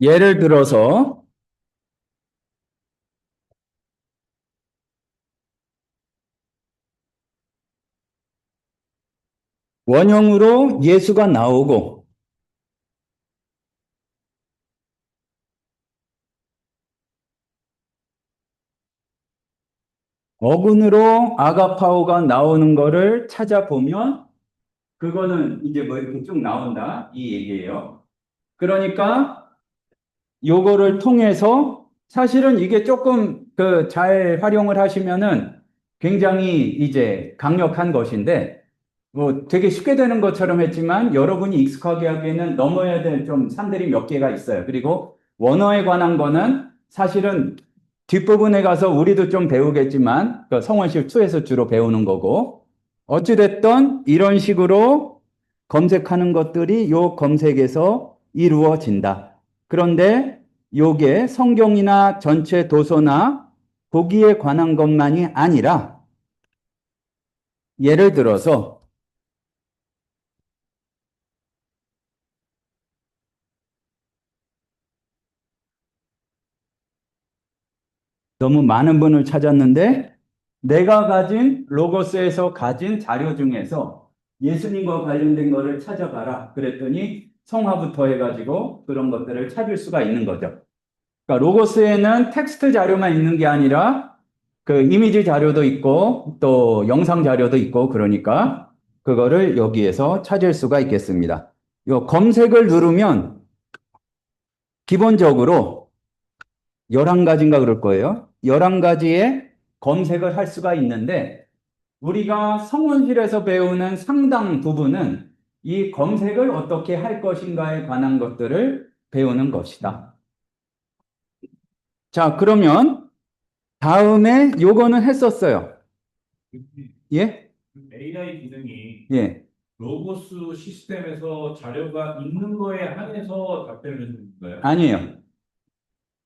예를 들어서 원형으로 예수가 나오고 어근으로 아가파오가 나오는 거를 찾아보면 그거는 이제 뭐 이렇게 쭉 나온다 이 얘기예요. 그러니까 요거를 통해서 사실은 이게 조금 그 잘 활용을 하시면은 굉장히 이제 강력한 것인데 뭐 되게 쉽게 되는 것처럼 했지만 여러분이 익숙하게 하기에는 넘어야 될 좀 산들이 몇 개가 있어요. 그리고 원어에 관한 거는 사실은 뒷부분에 가서 우리도 좀 배우겠지만 그 성원실 2에서 주로 배우는 거고 어찌됐든 이런 식으로 검색하는 것들이 요 검색에서 이루어진다. 그런데 요게 성경이나 전체 도서나 거기에 관한 것만이 아니라 예를 들어서 너무 많은 분을 찾았는데 내가 가진 로고스에서 가진 자료 중에서 예수님과 관련된 거를 찾아봐라. 그랬더니 성화부터 해가지고 그런 것들을 찾을 수가 있는 거죠. 그러니까 로고스에는 텍스트 자료만 있는 게 아니라 그 이미지 자료도 있고 또 영상 자료도 있고 그러니까 그거를 여기에서 찾을 수가 있겠습니다. 요 검색을 누르면 기본적으로 11가지인가 그럴 거예요. 11가지의 검색을 할 수가 있는데 우리가 성원실에서 배우는 상당 부분은 이 검색을 어떻게 할 것인가에 관한 것들을 배우는 것이다. 자, 그러면 다음에 요거는 했었어요. 예? AI 기능이 예. 로고스 시스템에서 자료가 있는 거에 한해서 답변을 해주는 거예요. 아니에요.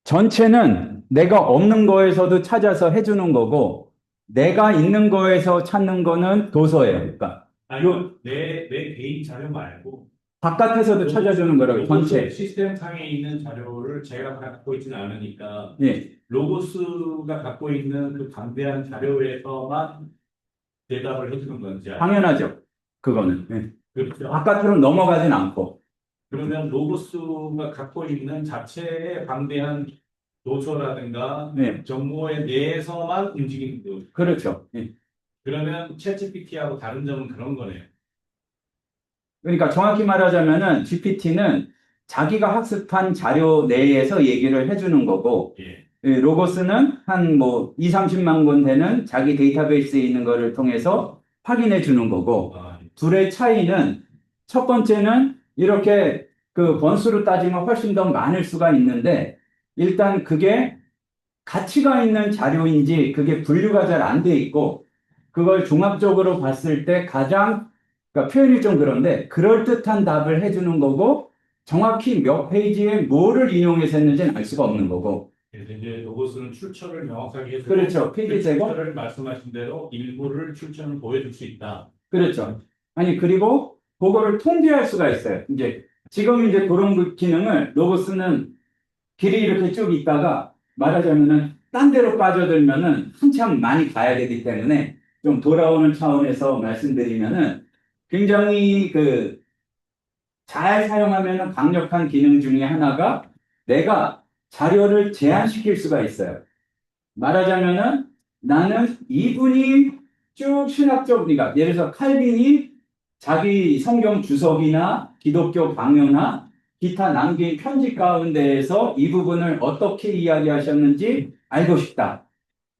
전체는 내가 없는 거에서도 찾아서 해주는 거고, 내가 있는 거에서 찾는 거는 도서예요. 그러니까 아니, 내 개인 자료 말고 바깥에서도 찾아주는 거라고, 전체. 시스템 상에 있는 자료를 제가 갖고 있지는 않으니까 예, 로고스가 갖고 있는 그 방대한 자료에서만 대답을 해주는 건지 당연하죠. 그거는. 예. 그렇죠. 바깥으로 넘어가진 않고. 그러면 로고스가 갖고 있는 자체의 방대한 도서라든가 네, 정보에 대해서만 움직이는 거. 그렇죠. 예. 그러면 챗GPT하고 다른 점은 그런 거네요. 그러니까 정확히 말하자면은 GPT는 자기가 학습한 자료 내에서 얘기를 해주는 거고, 예. 로고스는 한 뭐 2, 30만 권 되는 자기 데이터베이스에 있는 거를 통해서 확인해 주는 거고, 아, 둘의 차이는 첫 번째는 이렇게 그 번수로 따지면 훨씬 더 많을 수가 있는데, 일단 그게 가치가 있는 자료인지 그게 분류가 잘 안 돼 있고, 그걸 종합적으로 봤을 때 가장, 그러니까 표현이 좀 그런데, 그럴듯한 답을 해주는 거고, 정확히 몇 페이지에 뭐를 인용해서 했는지는 알 수가 없는 거고. 그래서 이제 로고스는 출처를 명확하게 해서 그렇죠. 그 페이지 제거. 출처를 말씀하신 대로 일부를 출처를 보여줄 수 있다. 그렇죠. 아니, 그리고 그거를 통제할 수가 있어요. 지금 그런 그 기능을 로고스는 길이 이렇게 쭉 있다가 말하자면은 딴 데로 빠져들면은 한참 많이 가야 되기 때문에 좀 돌아오는 차원에서 말씀드리면은 굉장히 그 잘 사용하면은 강력한 기능 중에 하나가 내가 자료를 제한시킬 수가 있어요. 말하자면은 나는 이분이 쭉 신학적, 그러니까 예를 들어서 칼빈이 자기 성경 주석이나 기독교 강요나 기타 남긴 편지 가운데에서 이 부분을 어떻게 이야기하셨는지 알고 싶다.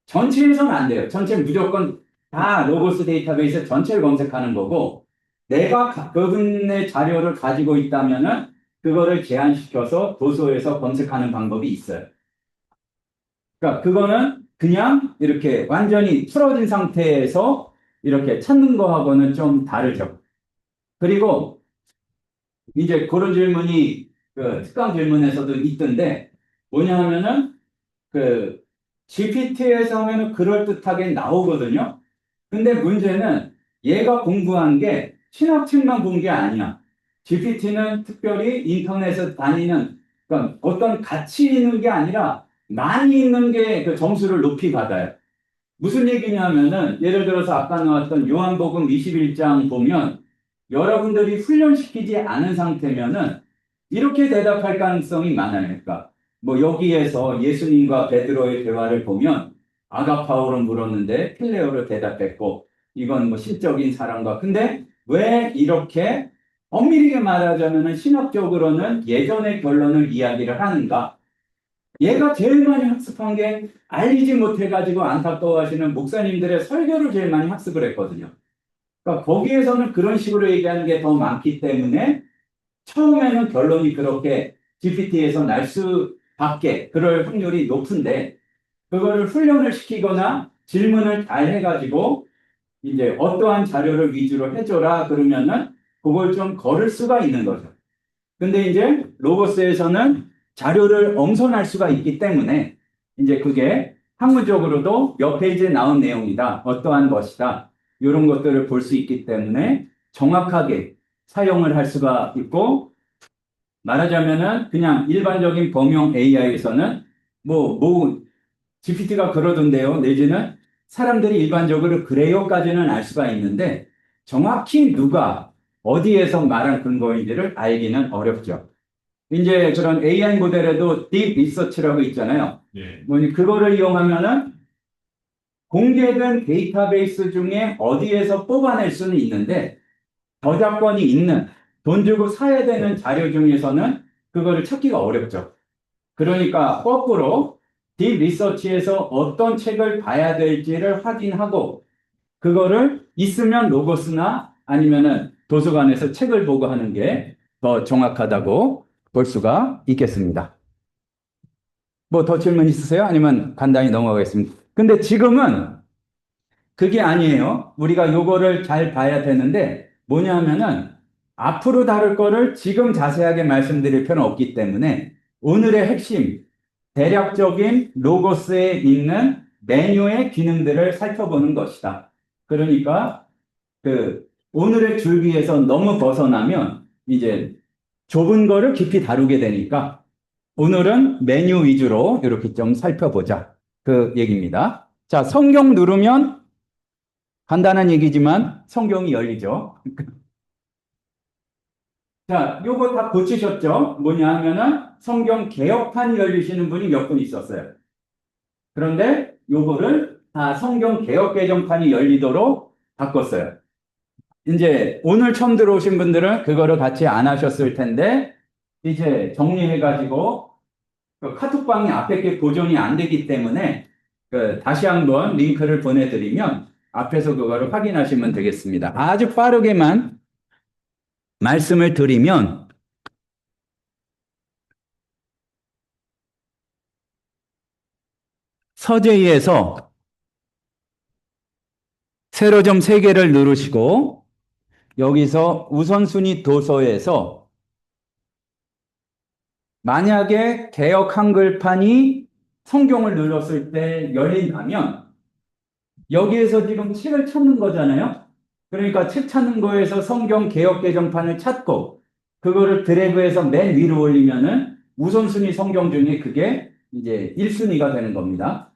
전체에서는 안 돼요. 전체 무조건 다 로고스 데이터베이스 전체를 검색하는 거고, 내가 그분의 자료를 가지고 있다면은 그거를 제한시켜서 도서에서 검색하는 방법이 있어요. 그러니까 그거는 그냥 이렇게 완전히 틀어진 상태에서 이렇게 찾는 거하고는 좀 다르죠. 그리고 이제 그런 질문이 그 특강 질문에서도 있던데 뭐냐 하면은 그 GPT에서 하면은 그럴듯하게 나오거든요. 근데 문제는 얘가 공부한 게 신학책만 본 게 아니야. GPT는 특별히 인터넷에 다니는 그러니까 어떤 가치 있는 게 아니라 많이 있는 게 그 점수를 높이 받아요. 무슨 얘기냐면은 예를 들어서 아까 나왔던 요한복음 21장 보면 여러분들이 훈련시키지 않은 상태면은 이렇게 대답할 가능성이 많아요. 그러니까 뭐 여기에서 예수님과 베드로의 대화를 보면 아가파오로 물었는데 필레오로 대답했고 이건 뭐 신적인 사랑과 근데 왜 이렇게 엄밀하게 말하자면은 신학적으로는 예전의 결론을 이야기를 하는가? 얘가 제일 많이 학습한 게 알리지 못해가지고 안타까워하시는 목사님들의 설교를 제일 많이 학습을 했거든요. 그러니까 거기에서는 그런 식으로 얘기하는 게 더 많기 때문에 처음에는 결론이 그렇게 GPT에서 날 수밖에 그럴 확률이 높은데 그거를 훈련을 시키거나 질문을 잘 해가지고 이제 어떠한 자료를 위주로 해줘라 그러면은 그걸 좀 걸을 수가 있는 거죠. 근데 이제 로고스에서는 자료를 엄선할 수가 있기 때문에 이제 그게 학문적으로도 몇 페이지에 나온 내용이다. 어떠한 것이다. 이런 것들을 볼 수 있기 때문에 정확하게 사용을 할 수가 있고 말하자면은 그냥 일반적인 범용 AI에서는 뭐 GPT가 그러던데요. 내지는 사람들이 일반적으로 그래요까지는 알 수가 있는데 정확히 누가 어디에서 말한 근거인지를 알기는 어렵죠. 이제 그런 AI 모델에도 딥 리서치라고 있잖아요. 네. 뭐니 그거를 이용하면은 공개된 데이터베이스 중에 어디에서 뽑아낼 수는 있는데 저작권이 있는 돈 주고 사야 되는 자료 중에서는 그거를 찾기가 어렵죠. 그러니까 거꾸로 딥 리서치에서 어떤 책을 봐야 될지를 확인하고 그거를 있으면 로고스나 아니면은 도서관에서 책을 보고 하는 게 더 정확하다고 볼 수가 있겠습니다. 뭐 더 질문 있으세요? 아니면 간단히 넘어가겠습니다. 근데 지금은 그게 아니에요. 우리가 요거를 잘 봐야 되는데 뭐냐면은 앞으로 다룰 거를 지금 자세하게 말씀드릴 필요는 없기 때문에 오늘의 핵심 대략적인 로고스에 있는 메뉴의 기능들을 살펴보는 것이다. 그러니까 그 오늘의 줄기에서 너무 벗어나면 이제 좁은 거를 깊이 다루게 되니까 오늘은 메뉴 위주로 이렇게 좀 살펴보자. 그 얘기입니다. 자, 성경 누르면 간단한 얘기지만 성경이 열리죠. 자, 요거 다 고치셨죠? 뭐냐 하면은 성경 개혁판이 열리시는 분이 몇 분 있었어요. 그런데 요거를 다 성경 개혁 개정판이 열리도록 바꿨어요. 이제 오늘 처음 들어오신 분들은 그거를 같이 안 하셨을 텐데 이제 정리해가지고 그 카톡방이 앞에 게 보존이 안 되기 때문에 그 다시 한번 링크를 보내드리면 앞에서 그거를 확인하시면 되겠습니다. 아주 빠르게만 말씀을 드리면 서재에서 세로점 3개를 누르시고 여기서 우선순위 도서에서 만약에 개역 한글판이 성경을 눌렀을 때 열린다면 여기에서 지금 책을 찾는 거잖아요. 그러니까 책 찾는 거에서 성경 개역 개정판을 찾고 그거를 드래그해서 맨 위로 올리면은 우선순위 성경 중에 그게 이제 1순위가 되는 겁니다.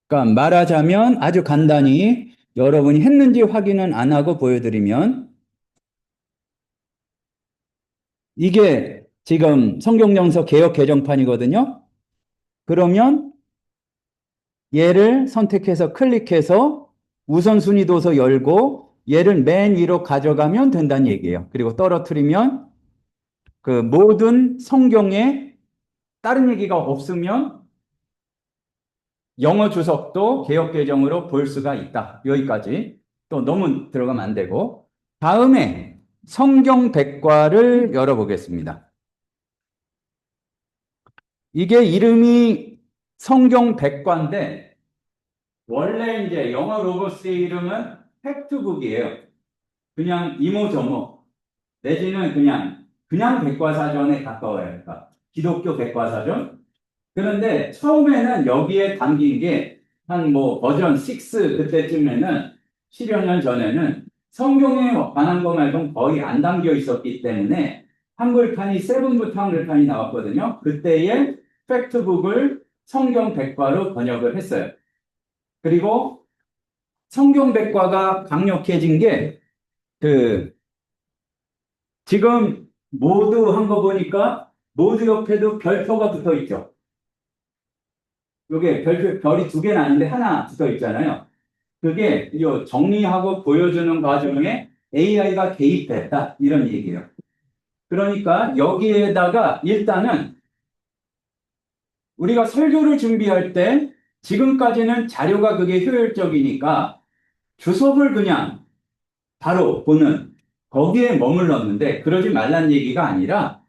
그러니까 말하자면 아주 간단히 여러분이 했는지 확인은 안 하고 보여드리면 이게 지금 성경영서 개역 개정판이거든요. 그러면 얘를 선택해서 클릭해서 우선순위 도서 열고 얘를 맨 위로 가져가면 된다는 얘기예요. 그리고 떨어뜨리면 그 모든 성경에 다른 얘기가 없으면 영어 주석도 개역 개정으로 볼 수가 있다. 여기까지. 또 너무 들어가면 안 되고. 다음에 성경 백과를 열어보겠습니다. 이게 이름이 성경 백과인데 원래 이제 영어 로고스의 이름은 팩트북이에요. 그냥 이모저모 내지는 그냥 백과사전에 가까워요. 그러니까 기독교 백과사전. 그런데 처음에는 여기에 담긴 게 한 뭐 버전 6 그때쯤에는 10여 년 전에는 성경에 관한 거 말고는 거의 안 담겨 있었기 때문에 한글판이 세븐부터 한글판이 나왔거든요. 그때의 팩트북을 성경 백과로 번역을 했어요. 그리고 성경 백과가 강력해진 게 그 지금 모두 한 거 보니까 모두 옆에도 별표가 붙어 있죠. 요게 별이 2개는 아닌데 하나 붙어 있잖아요. 그게 요 정리하고 보여주는 과정에 AI가 개입됐다 이런 얘기예요. 그러니까 여기에다가 일단은 우리가 설교를 준비할 때 지금까지는 자료가 그게 효율적이니까 주석을 그냥 바로 보는 거기에 머물렀는데 그러지 말란 얘기가 아니라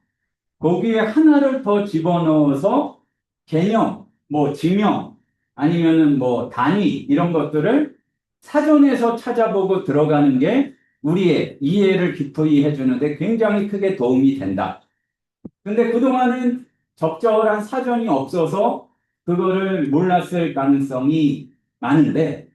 거기에 하나를 더 집어넣어서 개념, 뭐 지명, 아니면은 뭐 단위 이런 것들을 사전에서 찾아보고 들어가는 게 우리의 이해를 깊이 해주는데 굉장히 크게 도움이 된다. 근데 그동안은 적절한 사전이 없어서 그거를 몰랐을 가능성이 많은데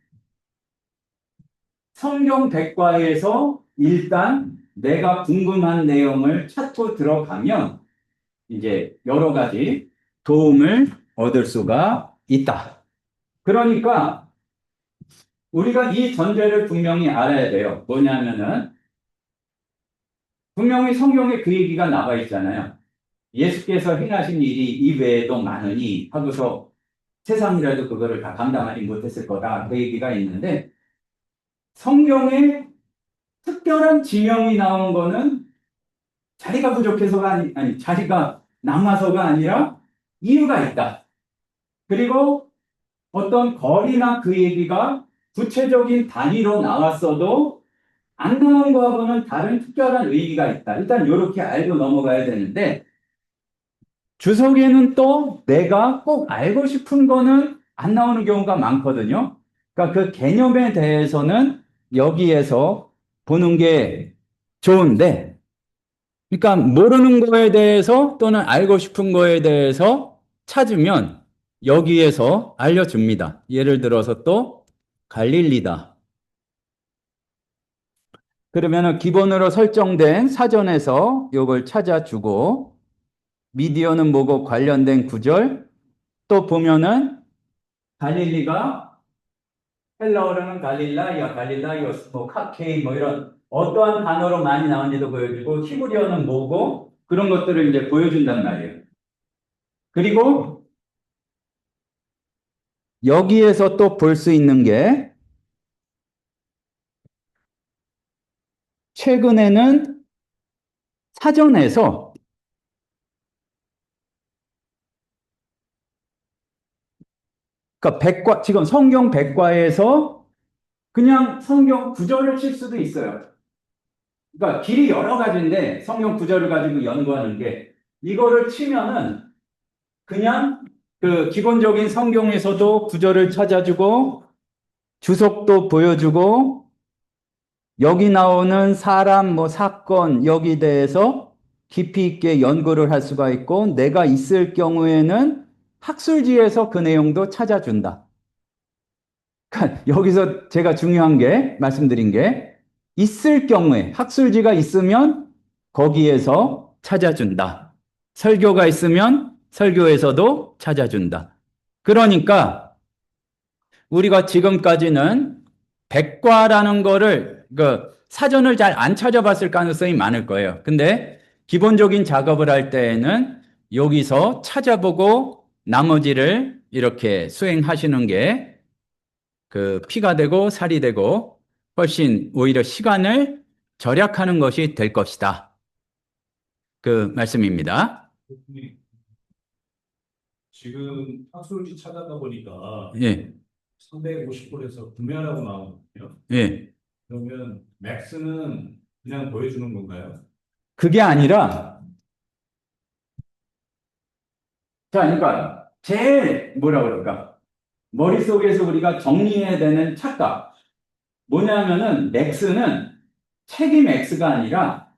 성경 백과에서 일단 내가 궁금한 내용을 찾고 들어가면 이제 여러 가지 도움을 얻을 수가 있다. 그러니까 우리가 이 전제를 분명히 알아야 돼요. 뭐냐면은 분명히 성경에 그 얘기가 나와 있잖아요. 예수께서 행하신 일이 이외에도 많으니 하고서 세상이라도 그거를 다 감당하지 못했을 거다. 그 얘기가 있는데 성경에 특별한 지명이 나온 거는 자리가 부족해서가 아니 자리가 남아서가 아니라 이유가 있다. 그리고 어떤 거리나 그 얘기가 구체적인 단위로 나왔어도 안 나온 거하고는 다른 특별한 의미가 있다. 일단 이렇게 알고 넘어가야 되는데 주석에는 또 내가 꼭 알고 싶은 거는 안 나오는 경우가 많거든요. 그러니까 그 개념에 대해서는 여기에서 보는 게 좋은데 그러니까 모르는 거에 대해서 또는 알고 싶은 거에 대해서 찾으면 여기에서 알려줍니다. 예를 들어서 또 갈릴리다. 그러면은 기본으로 설정된 사전에서 요걸 찾아주고, 미디어는 뭐고 관련된 구절, 또 보면은 갈릴리가 헬라어로는 갈릴라이아, 갈릴라이오스, 뭐 카케이 뭐 이런 어떠한 단어로 많이 나오는지도 보여주고 히브리어는 뭐고 그런 것들을 이제 보여준단 말이에요. 그리고 여기에서 또 볼 수 있는 게 최근에는 사전에서 그러니까 백과 지금 성경 백과에서 그냥 성경 구절을 칠 수도 있어요. 그러니까 길이 여러 가지인데 성경 구절을 가지고 연구하는 게 이거를 치면은 그냥 그 기본적인 성경에서도 구절을 찾아주고 주석도 보여주고 여기 나오는 사람 뭐 사건 여기 대해서 깊이 있게 연구를 할 수가 있고 내가 있을 경우에는 학술지에서 그 내용도 찾아준다. 그러니까 여기서 제가 중요한 게 말씀드린 게 있을 경우에 학술지가 있으면 거기에서 찾아준다. 설교가 있으면 설교에서도 찾아준다. 그러니까 우리가 지금까지는 백과라는 거를 그 사전을 잘 안 찾아봤을 가능성이 많을 거예요. 근데 기본적인 작업을 할 때에는 여기서 찾아보고 나머지를 이렇게 수행하시는 게 그 피가 되고 살이 되고 훨씬 오히려 시간을 절약하는 것이 될 것이다. 그 말씀입니다. 지금 학술지 찾아다 보니까 예, 350불에서 구매하라고 나오거든요. 예. 그러면 맥스는 그냥 보여주는 건가요? 그게 아니라 자, 그러니까 제일 뭐라 그럴까? 머릿속에서 우리가 정리해야 되는 착각. 뭐냐면은 맥스는 책이 맥스가 아니라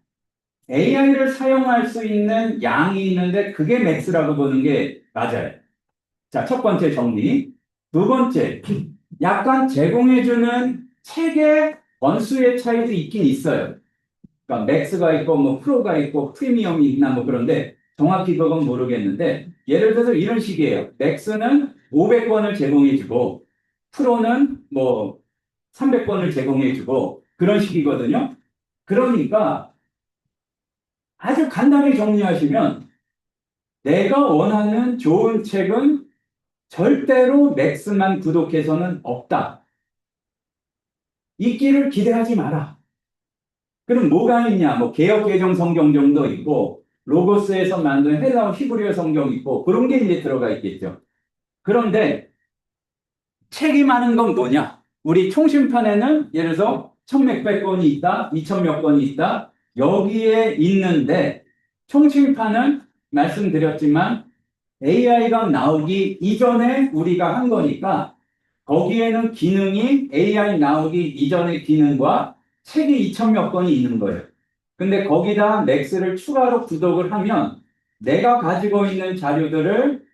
AI를 사용할 수 있는 양이 있는데 그게 맥스라고 보는 게 맞아요. 자, 첫 번째 정리. 두 번째, 약간 제공해주는 책의 권수의 차이도 있긴 있어요. 그러니까 맥스가 있고 뭐 프로가 있고 프리미엄이 있나 뭐 그런데 정확히 그건 모르겠는데 예를 들어서 이런 식이에요. 맥스는 500권을 제공해주고 프로는 뭐 300권을 제공해주고 그런 식이거든요. 그러니까 아주 간단히 정리하시면 내가 원하는 좋은 책은 절대로 맥스만 구독해서는 없다. 있기를 기대하지 마라. 그럼 뭐가 있냐? 뭐 개역개정 성경 정도 있고 로고스에서 만든 헬라어 히브리어 성경 있고 그런 게 이제 들어가 있겠죠. 그런데 책이 많은 건 뭐냐? 우리 총심판에는 예를 들어서 1,100몇 권이 있다, 2,000몇 권이 있다. 여기에 있는데 총심판은 말씀드렸지만 AI가 나오기 이전에 우리가 한 거니까 거기에는 기능이 AI 나오기 이전의 기능과 책이 2,000몇 권이 있는 거예요. 근데 거기다 맥스를 추가로 구독을 하면 내가 가지고 있는 자료들을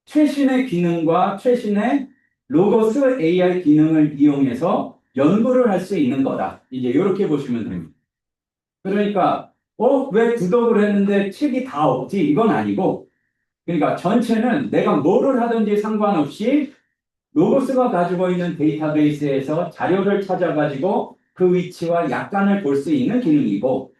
최신의 기능과 최신의 로고스 AI 기능을 이용해서 연구를 할 수 있는 거다. 이제 이렇게 보시면 됩니다. 그러니까 왜 구독을 했는데 책이 다 없지? 이건 아니고 그러니까 전체는 내가 뭐를 하든지 상관없이 로고스가 가지고 있는 데이터베이스에서 자료를 찾아가지고 그 위치와 약관을 볼 수 있는 기능이고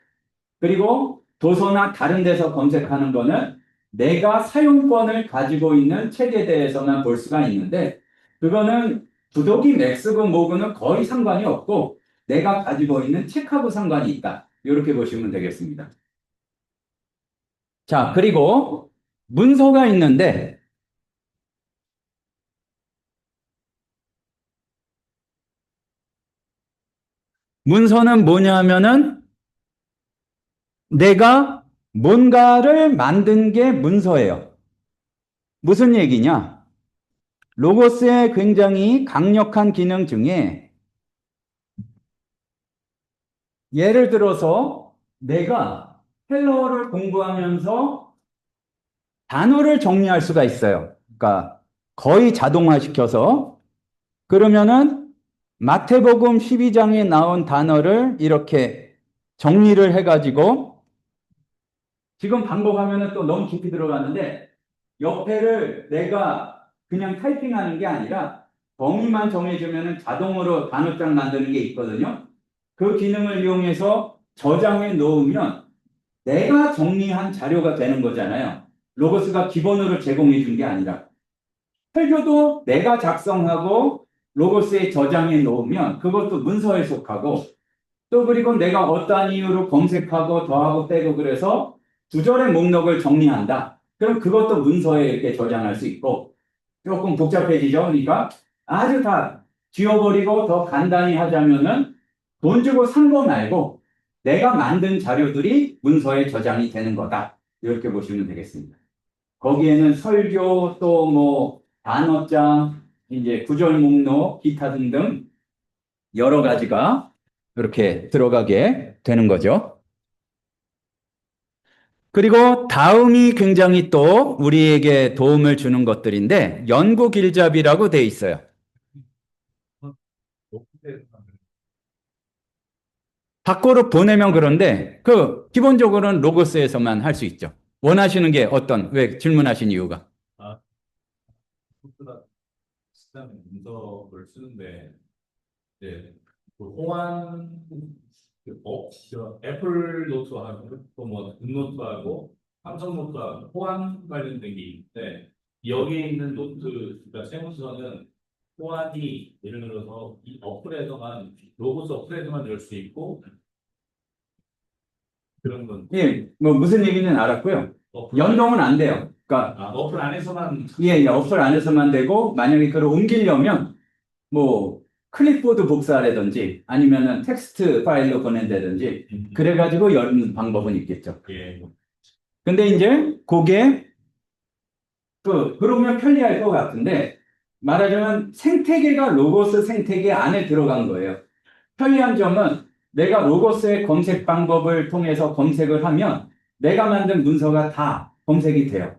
그리고 도서나 다른 데서 검색하는 거는 내가 사용권을 가지고 있는 책에 대해서만 볼 수가 있는데 그거는 구독이 맥스고 뭐고는 거의 상관이 없고 내가 가지고 있는 책하고 상관이 있다. 이렇게 보시면 되겠습니다. 자, 그리고 문서가 있는데 문서는 뭐냐면은 내가 뭔가를 만든 게 문서예요. 무슨 얘기냐? 로고스의 굉장히 강력한 기능 중에 예를 들어서 내가 헬러어를 공부하면서 단어를 정리할 수가 있어요. 그러니까 거의 자동화시켜서 그러면은 마태복음 12장에 나온 단어를 이렇게 정리를 해가지고 지금 반복하면은 또 너무 깊이 들어가는데 옆에를 내가 그냥 타이핑하는 게 아니라 범위만 정해주면은 자동으로 단어장 만드는 게 있거든요. 그 기능을 이용해서 저장해 놓으면 내가 정리한 자료가 되는 거잖아요. 로고스가 기본으로 제공해 준 게 아니라. 설교도 내가 작성하고 로고스에 저장해 놓으면 그것도 문서에 속하고 또 그리고 내가 어떠한 이유로 검색하고 더하고 빼고 그래서 구절의 목록을 정리한다. 그럼 그것도 문서에 이렇게 저장할 수 있고 조금 복잡해지죠. 그러니까 아주 다 지워버리고 더 간단히 하자면은 돈 주고 산 거 말고 내가 만든 자료들이 문서에 저장이 되는 거다. 이렇게 보시면 되겠습니다. 거기에는 설교 또 뭐 단어장 이제 구절 목록 기타 등등 여러 가지가 이렇게 들어가게 되는 거죠. 그리고 다음이 굉장히 또 우리에게 도움을 주는 것들인데 연구 길잡이라고 돼 있어요. 밖으로 보내면 그런데 그 기본적으로는 로고스에서만 할 수 있죠. 원하시는 게 어떤 왜 질문하신 이유가? 아, 소프트라 시스템 문서를 쓰는데 이제 그 호환 저 애플 노트하고 또뭐 굿노트하고 삼성 노트하고 호환 관련된 게 있는데 여기에 있는 노트 그러니까 세무서는 호환이 예를 들어서 이 어플에서만 로고스 어플에서만 열 수 있고 그런 건 예, 뭐 무슨 얘기는 알았고요. 어플 연동은 안 돼요. 그러니까 어플 안에서만 예, 어플 안에서만 되고 만약에 그걸 옮기려면 뭐 클립보드 복사라든지 아니면은 텍스트 파일로 보낸다든지 그래가지고 여는 방법은 있겠죠. 예. 근데 이제 그게 그러면 편리할 것 같은데 말하자면 생태계가 로고스 생태계 안에 들어간 거예요. 편리한 점은 내가 로고스의 검색 방법을 통해서 검색을 하면 내가 만든 문서가 다 검색이 돼요.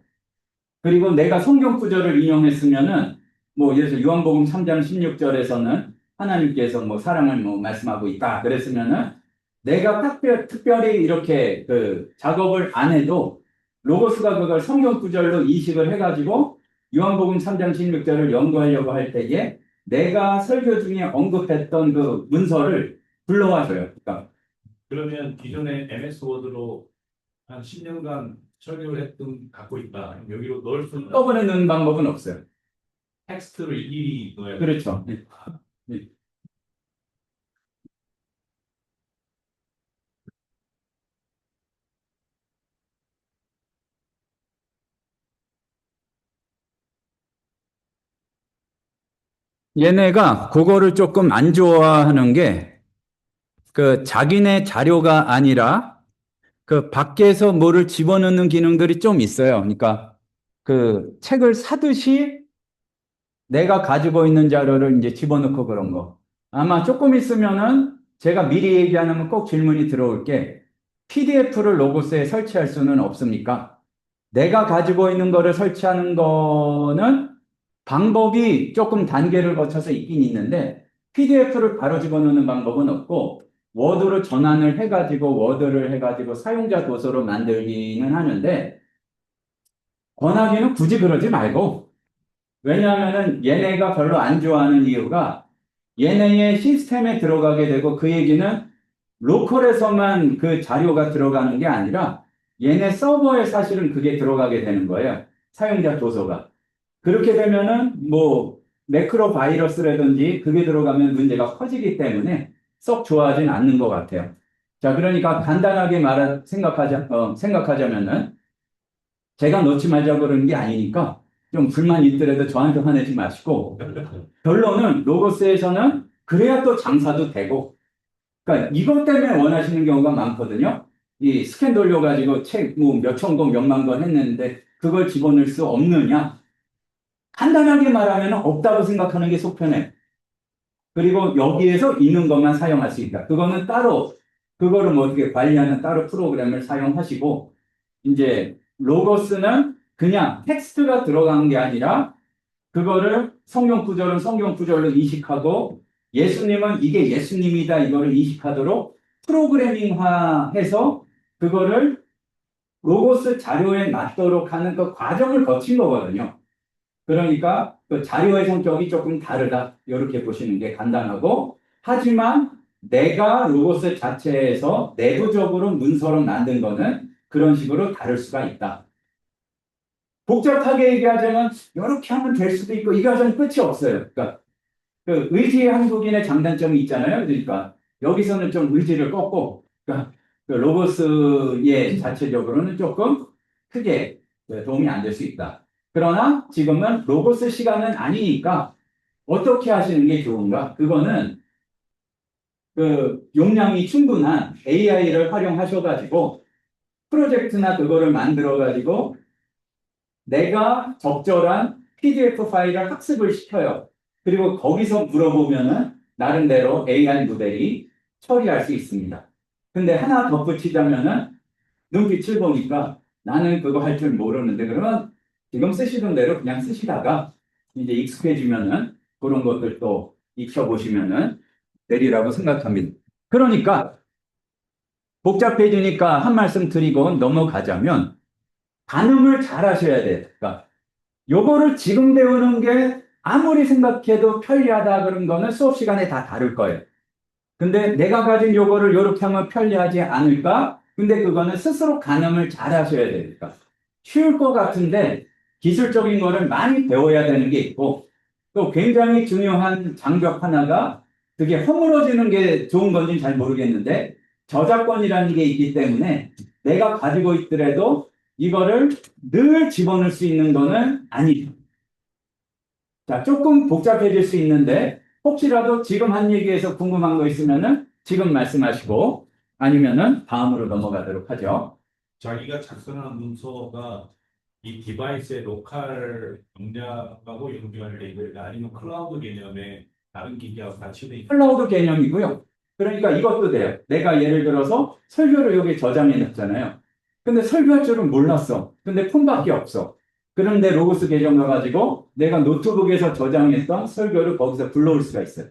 그리고 내가 성경 구절을 인용했으면은 뭐 예를 들어서 요한복음 3장 16절에서는 하나님께서 뭐 사랑을 뭐 말씀하고 있다 그랬으면은 내가 특별히 이렇게 그 작업을 안 해도 로고스가 그걸 성경 구절로 인식을 해가지고 요한복음 3장 16절을 연구하려고 할 때에 내가 설교 중에 언급했던 그 문서를 불러와줘요. 그러니까 그러면 기존에 MS 워드로 한 10년간 설교를 했던 갖고 있다. 여기로 넣을 수 있는 한꺼번에 넣는 방법은 없어요. 텍스트를 일일이 넣어야 돼. 그렇죠. 네. 네. 얘네가 그거를 조금 안 좋아하는 게 그 자기네 자료가 아니라 그 밖에서 뭐를 집어넣는 기능들이 좀 있어요. 그러니까 그 책을 사듯이 내가 가지고 있는 자료를 이제 집어넣고 그런 거. 아마 조금 있으면은 제가 미리 얘기 안 하면 꼭 질문이 들어올 게 PDF를 로고스에 설치할 수는 없습니까? 내가 가지고 있는 거를 설치하는 거는 방법이 조금 단계를 거쳐서 있긴 있는데 PDF를 바로 집어넣는 방법은 없고 워드로 전환을 해가지고 워드를 해가지고 사용자 도서로 만들기는 하는데 권하기는 굳이 그러지 말고 왜냐하면은 얘네가 별로 안 좋아하는 이유가 얘네의 시스템에 들어가게 되고 그 얘기는 로컬에서만 그 자료가 들어가는 게 아니라 얘네 서버에 사실은 그게 들어가게 되는 거예요. 사용자 도서가. 그렇게 되면은 뭐 매크로 바이러스라든지 그게 들어가면 문제가 커지기 때문에 썩 좋아하진 않는 것 같아요. 자, 그러니까 간단하게 생각하자면은 제가 넣지 말자고 그러는 게 아니니까 좀 불만 있더라도 저한테 화내지 마시고 결론은 로고스에서는 그래야 또 장사도 되고 그러니까 이것 때문에 원하시는 경우가 많거든요. 이 스캔 돌려가지고 책 뭐 몇천 권, 몇만 권 했는데 그걸 집어넣을 수 없느냐? 간단하게 말하면 없다고 생각하는 게 속편해. 그리고 여기에서 있는 것만 사용할 수 있다. 그거는 따로, 그거를 뭐 어떻게 관리하는 따로 프로그램을 사용하시고, 이제 로고스는 그냥 텍스트가 들어간 게 아니라, 그거를 성경 구절은 성경 구절로 인식하고, 예수님은 이게 예수님이다 이거를 인식하도록 프로그래밍화해서 그거를 로고스 자료에 맞도록 하는 그 과정을 거친 거거든요. 그러니까 그 자료의 성격이 조금 다르다. 이렇게 보시는 게 간단하고, 하지만 내가 로고스 자체에서 내부적으로 문서로 만든 거는 그런 식으로 다를 수가 있다. 복잡하게 얘기하자면 이렇게 하면 될 수도 있고 이 과정은 끝이 없어요. 그러니까 그 의지 한국인의 장단점이 있잖아요. 그러니까 여기서는 좀 의지를 꺾고, 그러니까 그 로고스의 자체적으로는 조금 크게 도움이 안 될 수 있다. 그러나 지금은 로고스 시간은 아니니까 어떻게 하시는 게 좋은가? 그거는 그 용량이 충분한 AI를 활용하셔가지고 프로젝트나 그거를 만들어가지고 내가 적절한 PDF 파일을 학습을 시켜요. 그리고 거기서 물어보면은 나름대로 AI 모델이 처리할 수 있습니다. 근데 하나 덧붙이자면은 눈빛을 보니까 나는 그거 할 줄 모르는데 그러면 지금 쓰시던 대로 그냥 쓰시다가 이제 익숙해지면은 그런 것들도 익혀보시면은 되리라고 생각합니다. 그러니까 복잡해지니까 한 말씀 드리고 넘어가자면 반응을 잘 하셔야 돼요. 그러니까 요거를 지금 배우는 게 아무리 생각해도 편리하다 그런 거는 수업 시간에 다 다를 거예요. 근데 내가 가진 요거를 요렇게 하면 편리하지 않을까? 근데 그거는 스스로 가늠을 잘 하셔야 되니까. 쉬울 것 같은데 기술적인 거를 많이 배워야 되는 게 있고 또 굉장히 중요한 장벽 하나가 그게 허물어지는 게 좋은 건지는 잘 모르겠는데 저작권이라는 게 있기 때문에 내가 가지고 있더라도 이거를 늘 집어넣을 수 있는 거는 아니죠. 자, 조금 복잡해질 수 있는데 혹시라도 지금 한 얘기에서 궁금한 거 있으면은 지금 말씀하시고 아니면은 다음으로 넘어가도록 하죠. 자기가 작성한 문서가 이 디바이스의 로컬 용량하고 연결돼 있는가 아니면 클라우드 개념의 다른 기기하고 같이 돼 있는 클라우드 개념이고요. 그러니까 이것도 돼요. 내가 예를 들어서 설교를 여기 저장해 놨잖아요. 근데 설교할 줄은 몰랐어. 근데 폰밖에 없어. 그런데 로고스 계정 가가지고 내가 노트북에서 저장했던 설교를 거기서 불러올 수가 있어요.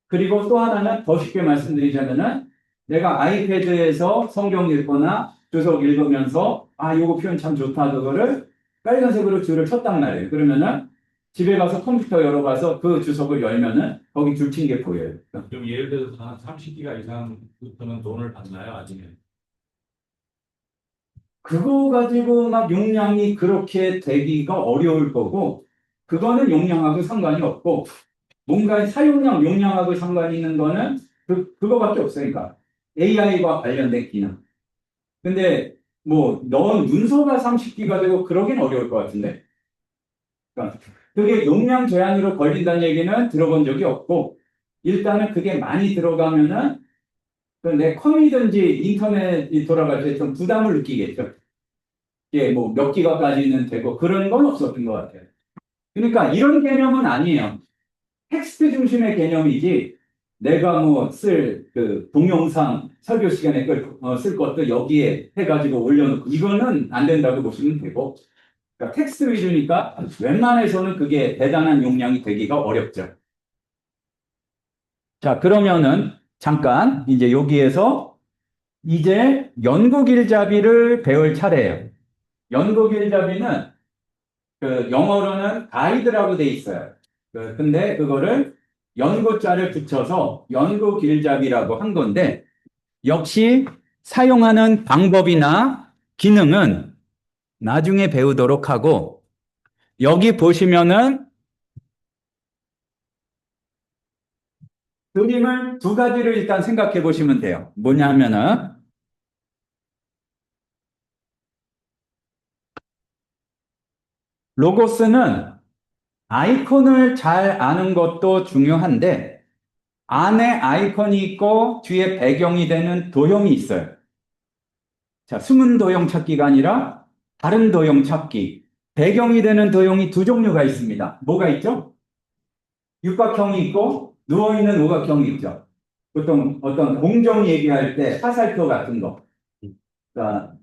그리고 또 하나는 더 쉽게 말씀드리자면은 내가 아이패드에서 성경 읽거나 주석 읽으면서 아, 요거 표현 참 좋다. 그거를 빨간색으로 줄을 쳤단 말이에요. 그러면은 집에 가서 컴퓨터 열어봐서 그 주석을 열면은 거기 줄 친 게 보여요. 그럼 예를 들어서 한 30기가 이상부터는 돈을 받나요? 아니면 그거 가지고 막 용량이 그렇게 되기가 어려울 거고, 그거는 용량하고 상관이 없고, 뭔가 사용량, 용량하고 상관이 있는 거는 그거밖에 없으니까. AI와 관련된 기능. 근데 뭐, 넌 문서가 30기가 되고 그러긴 어려울 것 같은데. 그러니까 그게 용량 제한으로 걸린다는 얘기는 들어본 적이 없고, 일단은 그게 많이 들어가면은 내 컴이든지 인터넷이 돌아갈 때 좀 부담을 느끼겠죠. 예, 뭐 몇 기가까지는 되고 그런 건 없었던 것 같아요. 그러니까 이런 개념은 아니에요. 텍스트 중심의 개념이지 내가 뭐 쓸 그 동영상 설교 시간에 쓸 것도 여기에 해가지고 올려놓고 이거는 안 된다고 보시면 되고 그러니까 텍스트 위주니까 웬만해서는 그게 대단한 용량이 되기가 어렵죠. 자, 그러면은 잠깐 이제 여기에서 이제 연구길잡이를 배울 차례예요. 연구길잡이는 그 영어로는 가이드라고 돼 있어요. 근데 그거를 연구자를 붙여서 연구 길잡이라고 한 건데 역시 사용하는 방법이나 기능은 나중에 배우도록 하고 여기 보시면은 그림을 두 가지를 일단 생각해 보시면 돼요. 뭐냐면은 로고스는 아이콘을 잘 아는 것도 중요한데 안에 아이콘이 있고 뒤에 배경이 되는 도형이 있어요. 자, 숨은 도형 찾기가 아니라 다른 도형 찾기. 배경이 되는 도형이 두 종류가 있습니다. 뭐가 있죠? 육각형이 있고 누워있는 오각형이 있죠. 보통 어떤 공정 얘기할 때 화살표 같은 거. 그러니까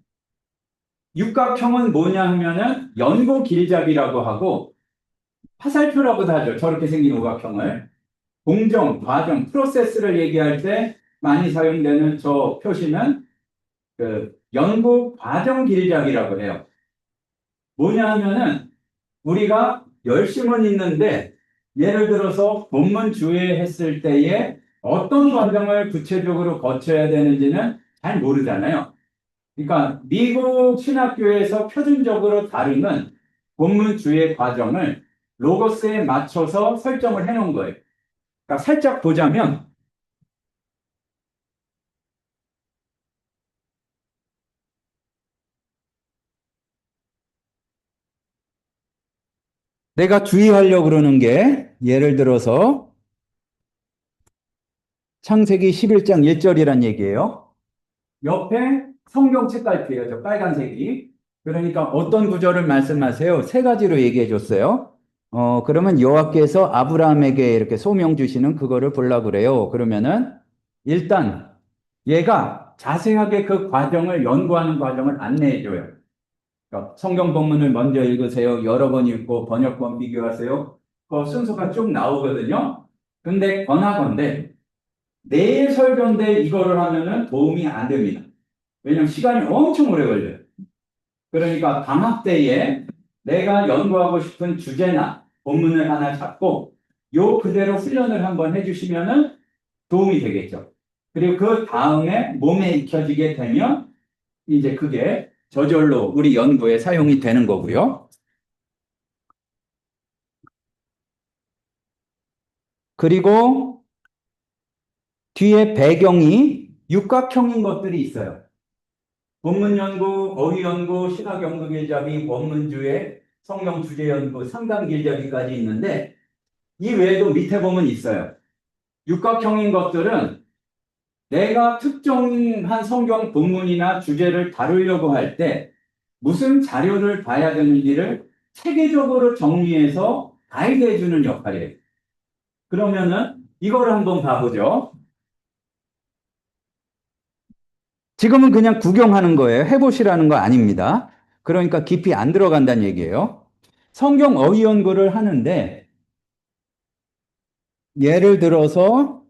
육각형은 뭐냐 하면은 연고 길잡이라고 하고 화살표라고도 하죠. 저렇게 생긴 오각형을. 공정, 과정, 프로세스를 얘기할 때 많이 사용되는 저 표시는 그 연구 과정 길잡이라고 해요. 뭐냐 하면은 우리가 열심은 있는데 예를 들어서 본문 주에 했을 때에 어떤 과정을 구체적으로 거쳐야 되는지는 잘 모르잖아요. 그러니까 미국 신학교에서 표준적으로 다루는 본문 주의 과정을 로고스에 맞춰서 설정을 해놓은 거예요. 그러니까 살짝 보자면 내가 주의하려고 그러는 게 예를 들어서 창세기 11장 1절이란 얘기예요. 옆에 성경 책갈피예요. 저 빨간색이. 그러니까 어떤 구절을 말씀하세요? 세 가지로 얘기해 줬어요. 그러면 여호와께서 아브라함에게 이렇게 소명 주시는 그거를 보려고 그래요. 그러면은 일단 얘가 자세하게 그 과정을 연구하는 과정을 안내해 줘요. 그러니까 성경 본문을 먼저 읽으세요. 여러 번 읽고 번역본 비교하세요. 그 순서가 쭉 나오거든요. 근데 권하건대 내일 설교인데 이거를 하면은 도움이 안 됩니다. 왜냐면 시간이 엄청 오래 걸려요. 그러니까 방학 때에 내가 연구하고 싶은 주제나 본문을 하나 잡고 요 그대로 훈련을 한번 해주시면은 도움이 되겠죠. 그리고 그 다음에 몸에 익혀지게 되면 이제 그게 저절로 우리 연구에 사용이 되는 거고요. 그리고 뒤에 배경이 육각형인 것들이 있어요. 본문 연구, 어휘 연구, 신학 연구 길잡이, 원문주의, 성경 주제 연구, 상담 길잡이까지 있는데 이 외에도 밑에 보면 있어요. 육각형인 것들은 내가 특정한 성경 본문이나 주제를 다루려고 할 때 무슨 자료를 봐야 되는지를 체계적으로 정리해서 가이드해 주는 역할이에요. 그러면은 이걸 한번 봐보죠. 지금은 그냥 구경하는 거예요. 해보시라는 거 아닙니다. 그러니까 깊이 안 들어간다는 얘기예요. 성경 어휘 연구를 하는데 예를 들어서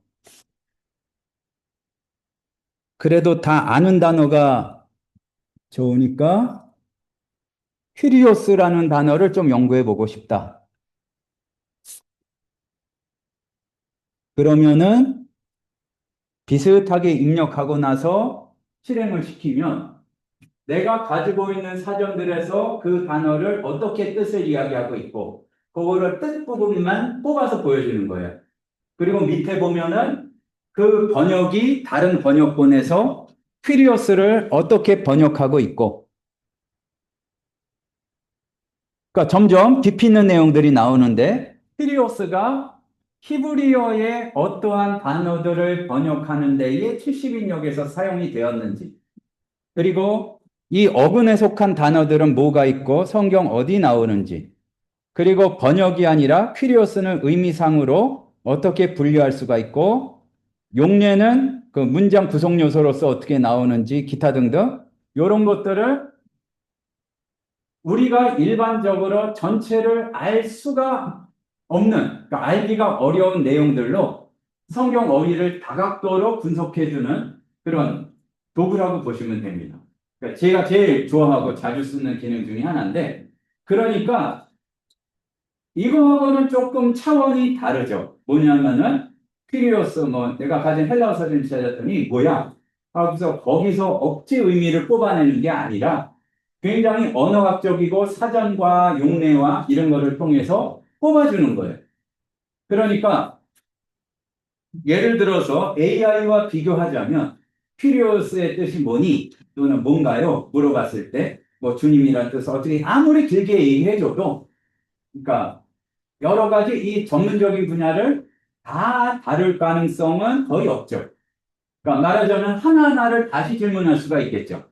그래도 다 아는 단어가 좋으니까 퀴리오스라는 단어를 좀 연구해 보고 싶다. 그러면은 비슷하게 입력하고 나서 실행을 시키면 내가 가지고 있는 사전들에서 그 단어를 어떻게 뜻을 이야기하고 있고 그거를 뜻 부분만 뽑아서 보여주는 거예요. 그리고 밑에 보면은 그 번역이 다른 번역본에서 퀴리오스를 어떻게 번역하고 있고 그러니까 점점 깊이 있는 내용들이 나오는데 퀴리오스가 히브리어의 어떠한 단어들을 번역하는 데에 70인역에서 사용이 되었는지 그리고 이 어근에 속한 단어들은 뭐가 있고 성경 어디 나오는지 그리고 번역이 아니라 퀴리오스는 의미상으로 어떻게 분류할 수가 있고 용례는 그 문장 구성 요소로서 어떻게 나오는지 기타 등등 이런 것들을 우리가 일반적으로 전체를 알 수가 없는, 그러니까 알기가 어려운 내용들로 성경 어휘를 다각도로 분석해주는 그런 도구라고 보시면 됩니다. 그러니까 제가 제일 좋아하고 자주 쓰는 기능 중에 하나인데, 그러니까 이거하고는 조금 차원이 다르죠. 뭐냐면은, 퀴리오스, 뭐, 내가 가진 헬라어 사전을 찾았더니, 뭐야? 하고서 거기서 억지 의미를 뽑아내는 게 아니라, 굉장히 언어학적이고 사전과 용례와 이런 거를 통해서 뽑아주는 거예요. 그러니까 예를 들어서 AI와 비교하자면 큐리오스의 뜻이 뭐니? 또는 뭔가요? 물어봤을 때 뭐 주님이란 뜻을 어떻게 아무리 길게 얘기해줘도 그러니까 여러 가지 이 전문적인 분야를 다 다룰 가능성은 거의 없죠. 그러니까 말하자면 하나하나를 다시 질문할 수가 있겠죠.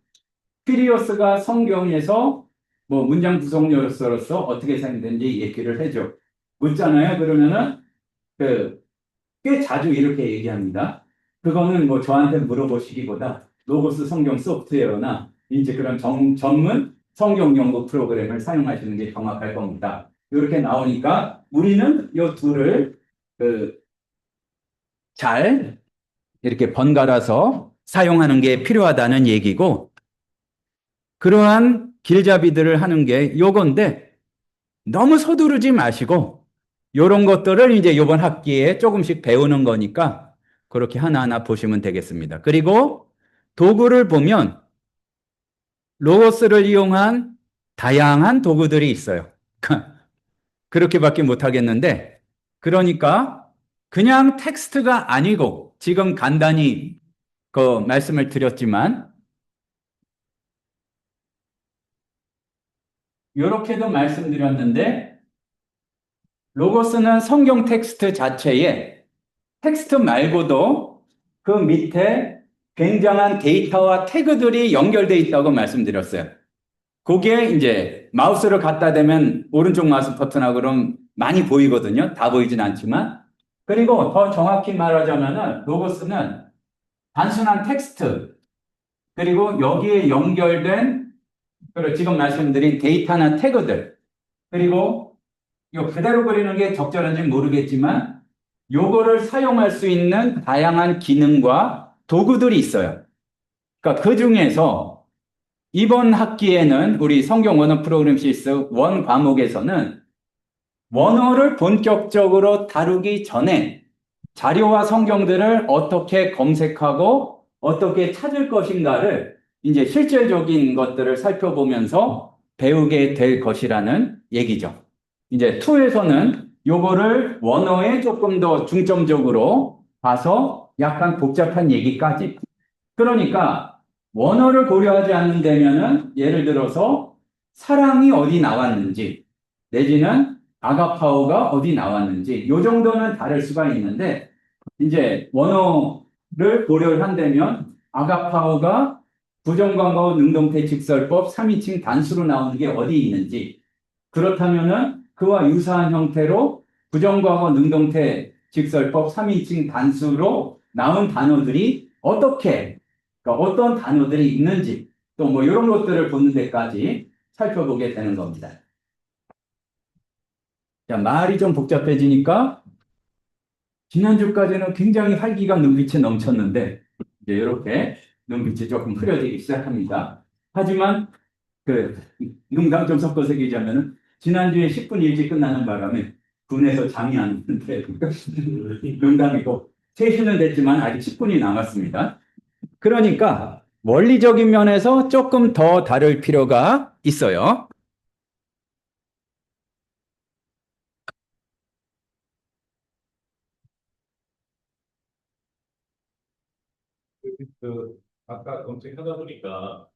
퀴리오스가 성경에서 뭐 문장 구성요소로서 어떻게 사용되는지 얘기를 해줘. 묻잖아요. 그러면은 그 꽤 자주 이렇게 얘기합니다. 그거는 뭐 저한테 물어보시기보다 로고스 성경 소프트웨어나 이제 그런 전문 성경 연구 프로그램을 사용하시는 게 정확할 겁니다. 이렇게 나오니까 우리는 이 둘을 그 잘 이렇게 번갈아서 사용하는 게 필요하다는 얘기고, 그러한 길잡이들을 하는 게 요건데, 너무 서두르지 마시고, 요런 것들을 이제 요번 학기에 조금씩 배우는 거니까, 그렇게 하나하나 보시면 되겠습니다. 그리고 도구를 보면, 로고스를 이용한 다양한 도구들이 있어요. 그렇게밖에 못하겠는데, 그러니까 그냥 텍스트가 아니고, 지금 간단히 그 말씀을 드렸지만, 이렇게도 말씀드렸는데, 로고스는 성경 텍스트 자체에 텍스트 말고도 그 밑에 굉장한 데이터와 태그들이 연결되어 있다고 말씀드렸어요. 그게 이제 마우스를 갖다 대면 오른쪽 마우스 버튼하고 그럼 많이 보이거든요. 다 보이진 않지만. 그리고 더 정확히 말하자면은 로고스는 단순한 텍스트, 그리고 여기에 연결된 지금 말씀드린 데이터나 태그들, 그리고 이거 그대로 그리는 게 적절한지 모르겠지만 요거를 사용할 수 있는 다양한 기능과 도구들이 있어요. 그러니까 그 중에서 이번 학기에는 우리 성경 원어 프로그램 시스 원 과목에서는 원어를 본격적으로 다루기 전에 자료와 성경들을 어떻게 검색하고 어떻게 찾을 것인가를 이제 실질적인 것들을 살펴보면서 배우게 될 것이라는 얘기죠. 이제 2에서는 요거를 원어에 조금 더 중점적으로 봐서 약간 복잡한 얘기까지. 그러니까 원어를 고려하지 않는다면은 예를 들어서 사랑이 어디 나왔는지 내지는 아가파오가 어디 나왔는지 요 정도는 다를 수가 있는데 이제 원어를 고려를 한다면 아가파오가 부정관과 능동태 직설법 3인칭 단수로 나오는 게 어디 있는지, 그렇다면은 그와 유사한 형태로 부정과거 능동태 직설법 3인칭 단수로 나온 단어들이 어떻게, 그러니까 어떤 단어들이 있는지 또 뭐 이런 것들을 보는 데까지 살펴보게 되는 겁니다. 자, 말이 좀 복잡해지니까 지난주까지는 굉장히 활기가 눈빛에 넘쳤는데 이제 이렇게 눈빛이 조금 흐려지기 시작합니다. 하지만 그 농담 좀 섞어서 얘기하면은 지난주에 10분 일찍 끝나는 바람에 군에서 잠이 안 오는데 농담이고 3시는 됐지만 아직 10분이 남았습니다. 그러니까 원리적인 면에서 조금 더 다룰 필요가 있어요. 아까 검색하다 보니까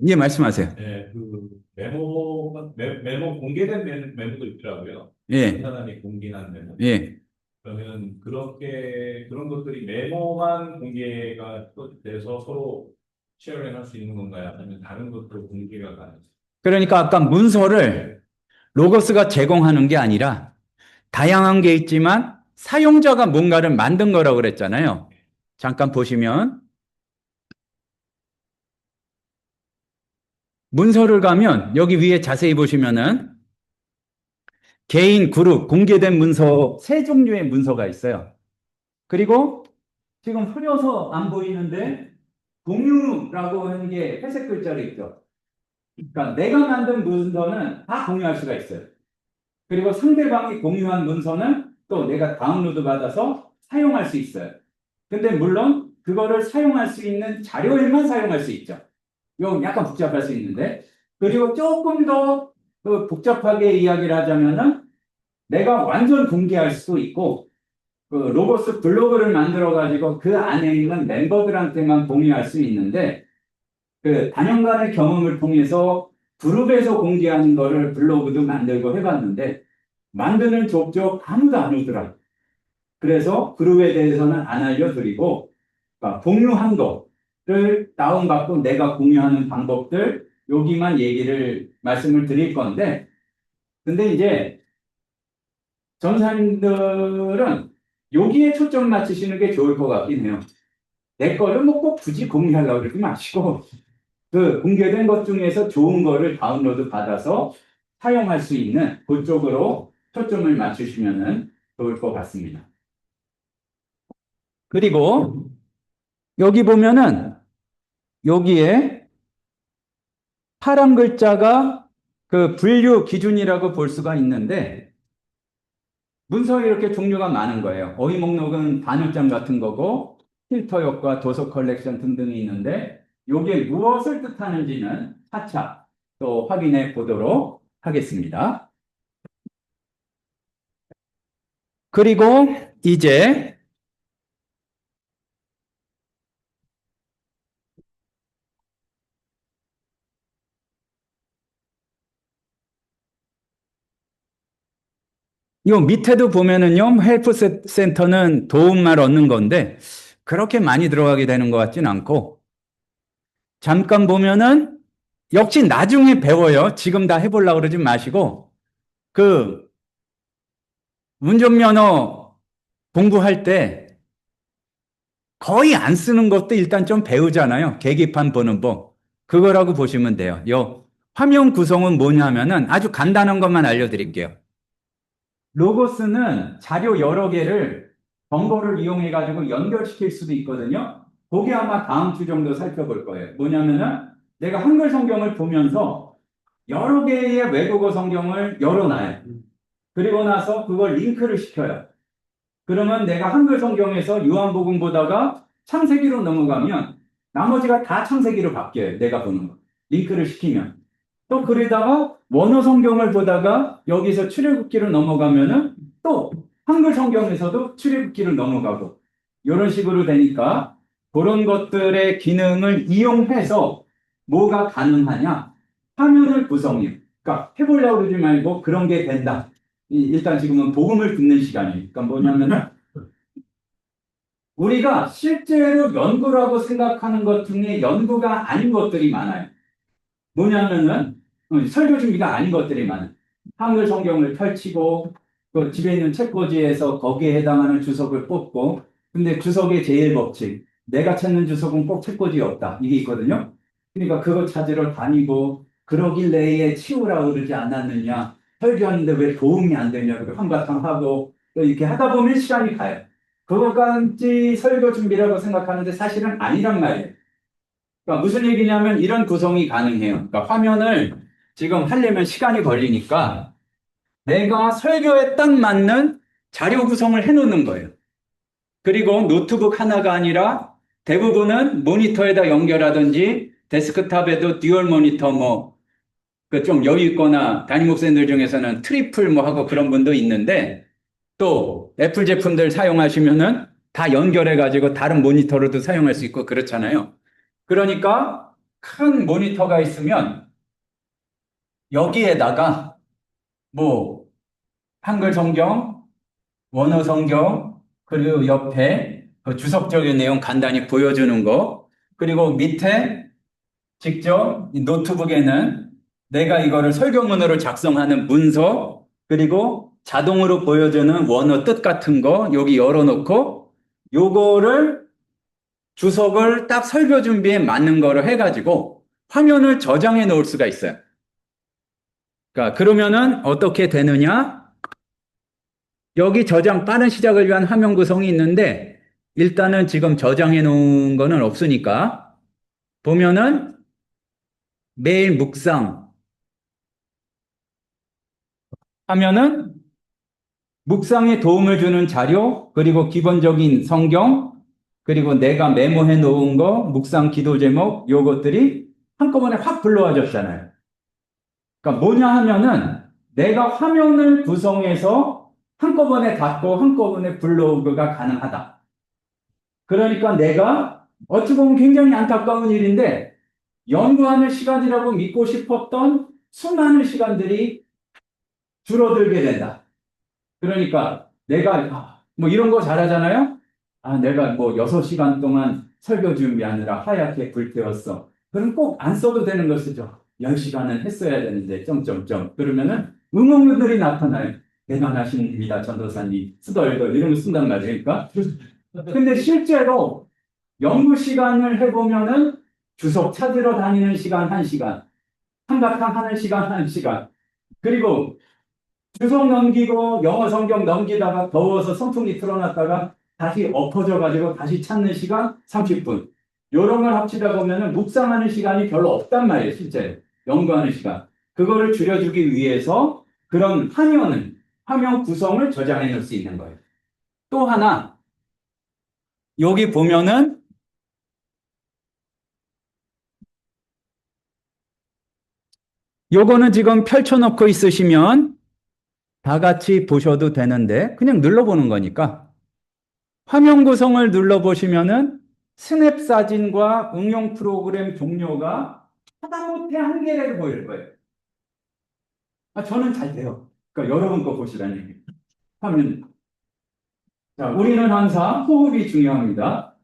예, 말씀하세요. 메모 공개된 메모도 있더라고요. 한 예, 사람이 공개한 메모. 예. 그러면 그런 것들이 메모만 공개가 돼서 서로 쉐어링 할 수 있는 건가요? 아니면 다른 것도 공개가 가능해요? 그러니까 아까 문서를 로고스가 제공하는 게 아니라 다양한 게 있지만 사용자가 뭔가를 만든 거라고 그랬잖아요. 잠깐 보시면 문서를 가면 여기 위에 자세히 보시면은 개인, 그룹, 공개된 문서 3종류의 문서가 있어요. 그리고 지금 흐려서 안 보이는데 공유라고 하는 게 회색 글자로 있죠. 그러니까 내가 만든 문서는 다 공유할 수가 있어요. 그리고 상대방이 공유한 문서는 또 내가 다운로드 받아서 사용할 수 있어요. 근데 물론 그거를 사용할 수 있는 자료에만 사용할 수 있죠. 이건 약간 복잡할 수 있는데, 그리고 조금 더 복잡하게 이야기를 하자면은 내가 완전 공개할 수도 있고, 그 로고스 블로그를 만들어 가지고 그 안에 있는 멤버들한테만 공유할 수 있는데, 그 단연간의 경험을 통해서 그룹에서 공개하는 거를 블로그도 만들고 해봤는데 만드는 족족 아무도 안 오더라. 그래서 그룹에 대해서는 안 알려드리고 공유한 거를 다운받고 내가 공유하는 방법들 여기만 말씀을 드릴 건데, 근데 이제 전사님들은 여기에 초점 맞추시는 게 좋을 것 같긴 해요. 내 거를 뭐 꼭 굳이 공유하려고 그러지 마시고 그 공개된 것 중에서 좋은 거를 다운로드 받아서 사용할 수 있는 그쪽으로 초점을 맞추시면 좋을 것 같습니다. 그리고 여기 보면은 여기에 파란 글자가 그 분류 기준이라고 볼 수가 있는데 문서에 이렇게 종류가 많은 거예요. 어휘 목록은 단어장 같은 거고 필터 효과, 도서 컬렉션 등등이 있는데 이게 무엇을 뜻하는지는 차차 또 확인해 보도록 하겠습니다. 그리고 이제 요 밑에도 보면은요, 헬프 센터는 도움만 얻는 건데, 그렇게 많이 들어가게 되는 것 같진 않고, 잠깐 보면은, 역시 나중에 배워요. 지금 다 해보려고 그러지 마시고, 그, 운전면허 공부할 때 거의 안 쓰는 것도 일단 좀 배우잖아요. 계기판 보는 법. 그거라고 보시면 돼요. 요 화면 구성은 뭐냐면은 아주 간단한 것만 알려드릴게요. 로고스는 자료 여러 개를 정보를 이용해 가지고 연결시킬 수도 있거든요. 그게 아마 다음 주 정도 살펴볼 거예요. 뭐냐면은 내가 한글 성경을 보면서 여러 개의 외국어 성경을 열어놔요. 그리고 나서 그걸 링크를 시켜요. 그러면 내가 한글 성경에서 요한복음 보다가 창세기로 넘어가면 나머지가 다 창세기로 바뀌어요. 내가 보는 거. 링크를 시키면. 또 그러다가 원어 성경을 보다가 여기서 출애굽기로 넘어가면은 또 한글 성경에서도 출애굽기로 넘어가고 이런 식으로 되니까 그런 것들의 기능을 이용해서 뭐가 가능하냐? 화면을 구성해요. 그러니까 해보려고 그러지 말고 그런 게 된다. 일단 지금은 복음을 듣는 시간이에요. 그러니까 뭐냐면은 우리가 실제로 연구라고 생각하는 것 중에 연구가 아닌 것들이 많아요. 뭐냐면은 설교 준비가 아닌 것들이 많아요. 한글 성경을 펼치고 그 집에 있는 책꽂이에서 거기에 해당하는 주석을 뽑고 근데 주석의 제일 법칙 내가 찾는 주석은 꼭 책꽂이에 없다 이게 있거든요. 그러니까 그거 찾으러 다니고 그러길래에 치우라고 그러지 않았느냐 설교하는데 왜 도움이 안 되냐 그 한바탕 하고 또 이렇게 하다 보면 시간이 가요. 그거까지 설교 준비라고 생각하는데 사실은 아니란 말이에요. 그러니까 무슨 얘기냐면 이런 구성이 가능해요. 그러니까 화면을 지금 하려면 시간이 걸리니까 내가 설교에 딱 맞는 자료 구성을 해놓는 거예요. 그리고 노트북 하나가 아니라 대부분은 모니터에다 연결하든지 데스크탑에도 듀얼 모니터 뭐 그 좀 여유 있거나 담임 목사님들 중에서는 트리플 뭐 하고 그런 분도 있는데 또 애플 제품들 사용하시면은 다 연결해 가지고 다른 모니터로도 사용할 수 있고 그렇잖아요. 그러니까 큰 모니터가 있으면 여기에다가 뭐 한글 성경, 원어 성경, 그리고 옆에 그 주석적인 내용 간단히 보여주는 거, 그리고 밑에 직접 이 노트북에는 내가 이거를 설교문으로 작성하는 문서, 그리고 자동으로 보여주는 원어 뜻 같은 거 여기 열어놓고 요거를 주석을 딱 설교 준비에 맞는 거로 해가지고 화면을 저장해 놓을 수가 있어요. 그러니까 그러면은 어떻게 되느냐? 여기 저장 빠른 시작을 위한 화면 구성이 있는데 일단은 지금 저장해 놓은 거는 없으니까 보면은 매일 묵상 하면은 묵상에 도움을 주는 자료 그리고 기본적인 성경 그리고 내가 메모해 놓은 거 묵상 기도 제목 요것들이 한꺼번에 확 불러와졌잖아요. 그러니까 뭐냐 하면은 내가 화면을 구성해서 한꺼번에 닫고 한꺼번에 불러오기가 가능하다. 그러니까 내가 어찌 보면 굉장히 안타까운 일인데 연구하는 시간이라고 믿고 싶었던 수많은 시간들이 줄어들게 된다. 그러니까 내가 뭐 이런 거 잘하잖아요. 내가 뭐 6시간 동안 설교 준비하느라 하얗게 불태웠어. 그럼 꼭 안 써도 되는 거 쓰죠. 10시간은 했어야 되는데 점점점 그러면은 응원들이 나타나요. 대단하십니다 전도사님 쓰덜덜 이런 거 쓴단 말이에요. 그러니까 근데 실제로 연구 시간을 해보면은 주석 찾으러 다니는 시간 1시간, 한바탕 하는 시간 1시간, 그리고 주석 넘기고 영어 성경 넘기다가 더워서 선풍기 틀어놨다가 다시 엎어져 가지고 다시 찾는 시간 30분. 요런 걸 합치다 보면은 묵상하는 시간이 별로 없단 말이에요, 실제. 연구하는 시간. 그거를 줄여주기 위해서 그런 화면 구성을 저장해 놓을 수 있는 거예요. 또 하나, 여기 보면은 요거는 지금 펼쳐놓고 있으시면 다 같이 보셔도 되는데 그냥 눌러보는 거니까 화면 구성을 눌러보시면은 스냅 사진과 응용 프로그램 종료가 하다못해 한 개라도 보일 거예요. 저는 잘 돼요. 그러니까 여러분 거 보시라는 얘기예요. 화면. 자, 우리는 항상 호흡이 중요합니다.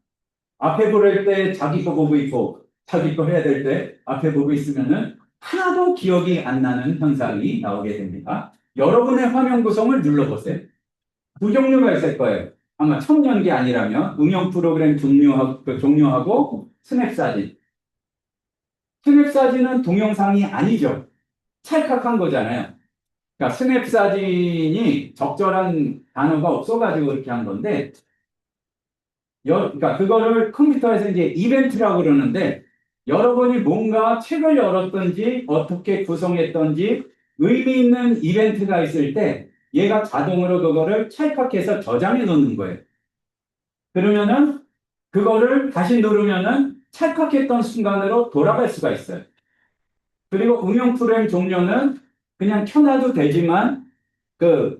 앞에 보일 때 자기 거 보고 있고 자기 거 해야 될 때 앞에 보고 있으면은 하나도 기억이 안 나는 현상이 나오게 됩니다. 여러분의 화면 구성을 눌러보세요. 두 종류가 있을 거예요. 아마 청년기 아니라면 응용 프로그램 종료하고 스냅 사진. 스냅 사진은 동영상이 아니죠. 찰칵한 거잖아요. 그러니까 스냅 사진이 적절한 단어가 없어가지고 이렇게 한 건데, 그러니까 그거를 컴퓨터에서 이제 이벤트라고 그러는데, 여러분이 뭔가 책을 열었든지 어떻게 구성했든지 의미 있는 이벤트가 있을 때 얘가 자동으로 그거를 찰칵해서 저장해 놓는 거예요. 그러면은 그거를 다시 누르면은 찰칵했던 순간으로 돌아갈 수가 있어요. 그리고 응용 프로그램 종료는 그냥 켜놔도 되지만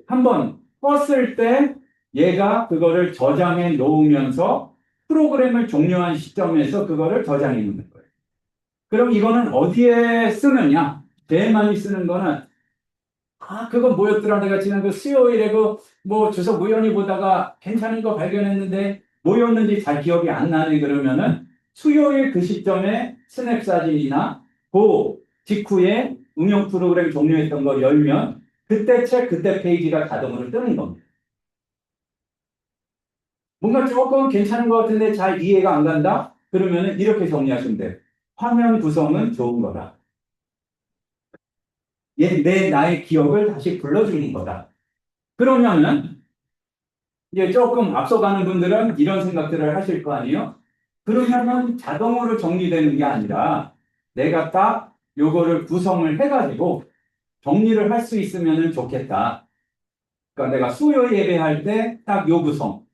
한번 껐을 때 얘가 그거를 저장해 놓으면서 프로그램을 종료한 시점에서 그거를 저장해 놓는 거예요. 그럼 이거는 어디에 쓰느냐? 제일 많이 쓰는 거는 그건 뭐였더라? 내가 지난 수요일에 뭐 주소 우연히 보다가 괜찮은 거 발견했는데 뭐였는지 잘 기억이 안 나네 그러면은 수요일 그 시점에 스냅 사진이나 그 직후에 응용 프로그램 종료했던 거 열면 그때 책 그때 페이지가 자동으로 뜨는 겁니다. 뭔가 조금 괜찮은 것 같은데 잘 이해가 안 간다? 그러면은 이렇게 정리하시면 돼요. 화면 구성은 좋은 거다. 나의 기억을 다시 불러주는 거다. 그러면은 이제 조금 앞서가는 분들은 이런 생각들을 하실 거 아니에요? 그러면은 자동으로 정리되는 게 아니라 내가 딱 요거를 구성을 해가지고 정리를 할 수 있으면 좋겠다. 그러니까 내가 수요 예배할 때 딱 요 구성.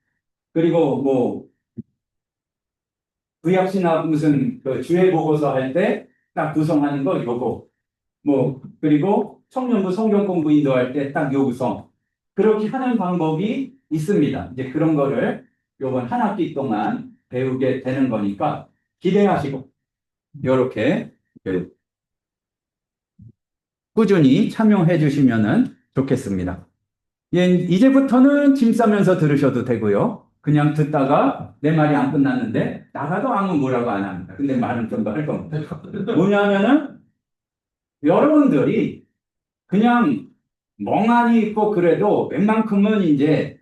그리고 뭐 구약시나 무슨 주일 보고서 할 때 딱 구성하는 거 요거. 뭐 그리고 청년부 성경 공부 인도할 때 딱 요 구성. 그렇게 하는 방법이 있습니다. 이제 그런 거를 요번 한 학기 동안 배우게 되는 거니까 기대하시고 요렇게 꾸준히 참여해 주시면 좋겠습니다. 예, 이제부터는 짐 싸면서 들으셔도 되고요. 그냥 듣다가 내 말이 안 끝났는데 나가도 아무 뭐라고 안 합니다. 근데 말은 좀 더 할 겁니다. 뭐냐면은 여러분들이 그냥 멍하니 있고 그래도 웬만큼은 이제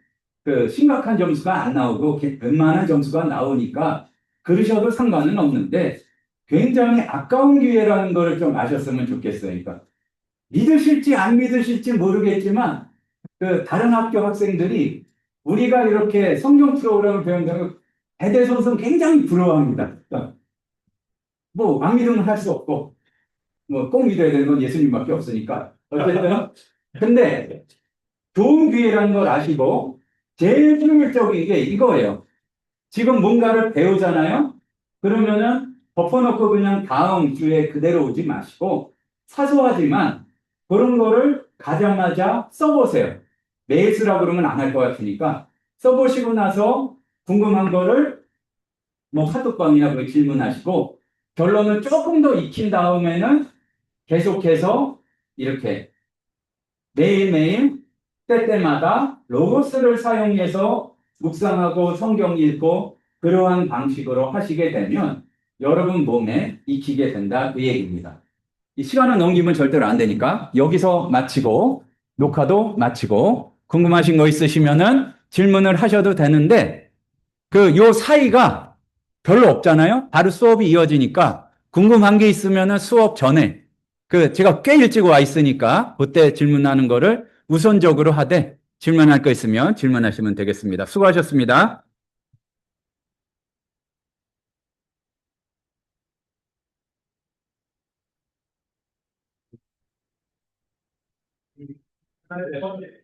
심각한 점수가 안 나오고 웬만한 점수가 나오니까 그러셔도 상관은 없는데 굉장히 아까운 기회라는 거를 좀 아셨으면 좋겠어요. 그러니까 믿으실지 안 믿으실지 모르겠지만 다른 학교 학생들이 우리가 이렇게 성경 프로그램을 배운다고 대대손손 굉장히 부러워합니다. 그러니까 안 믿으면 할 수 없고 꼭 믿어야 되는 건 예수님밖에 없으니까 어쨌든 근데 좋은 기회라는 걸 아시고 제일 효율적인 게 이거예요. 지금 뭔가를 배우잖아요. 그러면은 덮어놓고 그냥 다음 주에 그대로 오지 마시고 사소하지만 그런 거를 가자마자 써보세요. 매일 쓰라고 그러면 안 할 것 같으니까 써보시고 나서 궁금한 거를 카톡방이나 질문하시고 결론을 조금 더 익힌 다음에는 계속해서 이렇게 매일매일 때때마다 로고스를 사용해서 묵상하고 성경 읽고 그러한 방식으로 하시게 되면 여러분 몸에 익히게 된다 그 얘기입니다. 이 시간을 넘기면 절대로 안 되니까 여기서 마치고 녹화도 마치고 궁금하신 거 있으시면은 질문을 하셔도 되는데 요 사이가 별로 없잖아요. 바로 수업이 이어지니까 궁금한 게 있으면은 수업 전에 제가 꽤 일찍 와 있으니까 그때 질문하는 거를 우선적으로 하되 질문할 거 있으면 질문하시면 되겠습니다. 수고하셨습니다. 네 번째,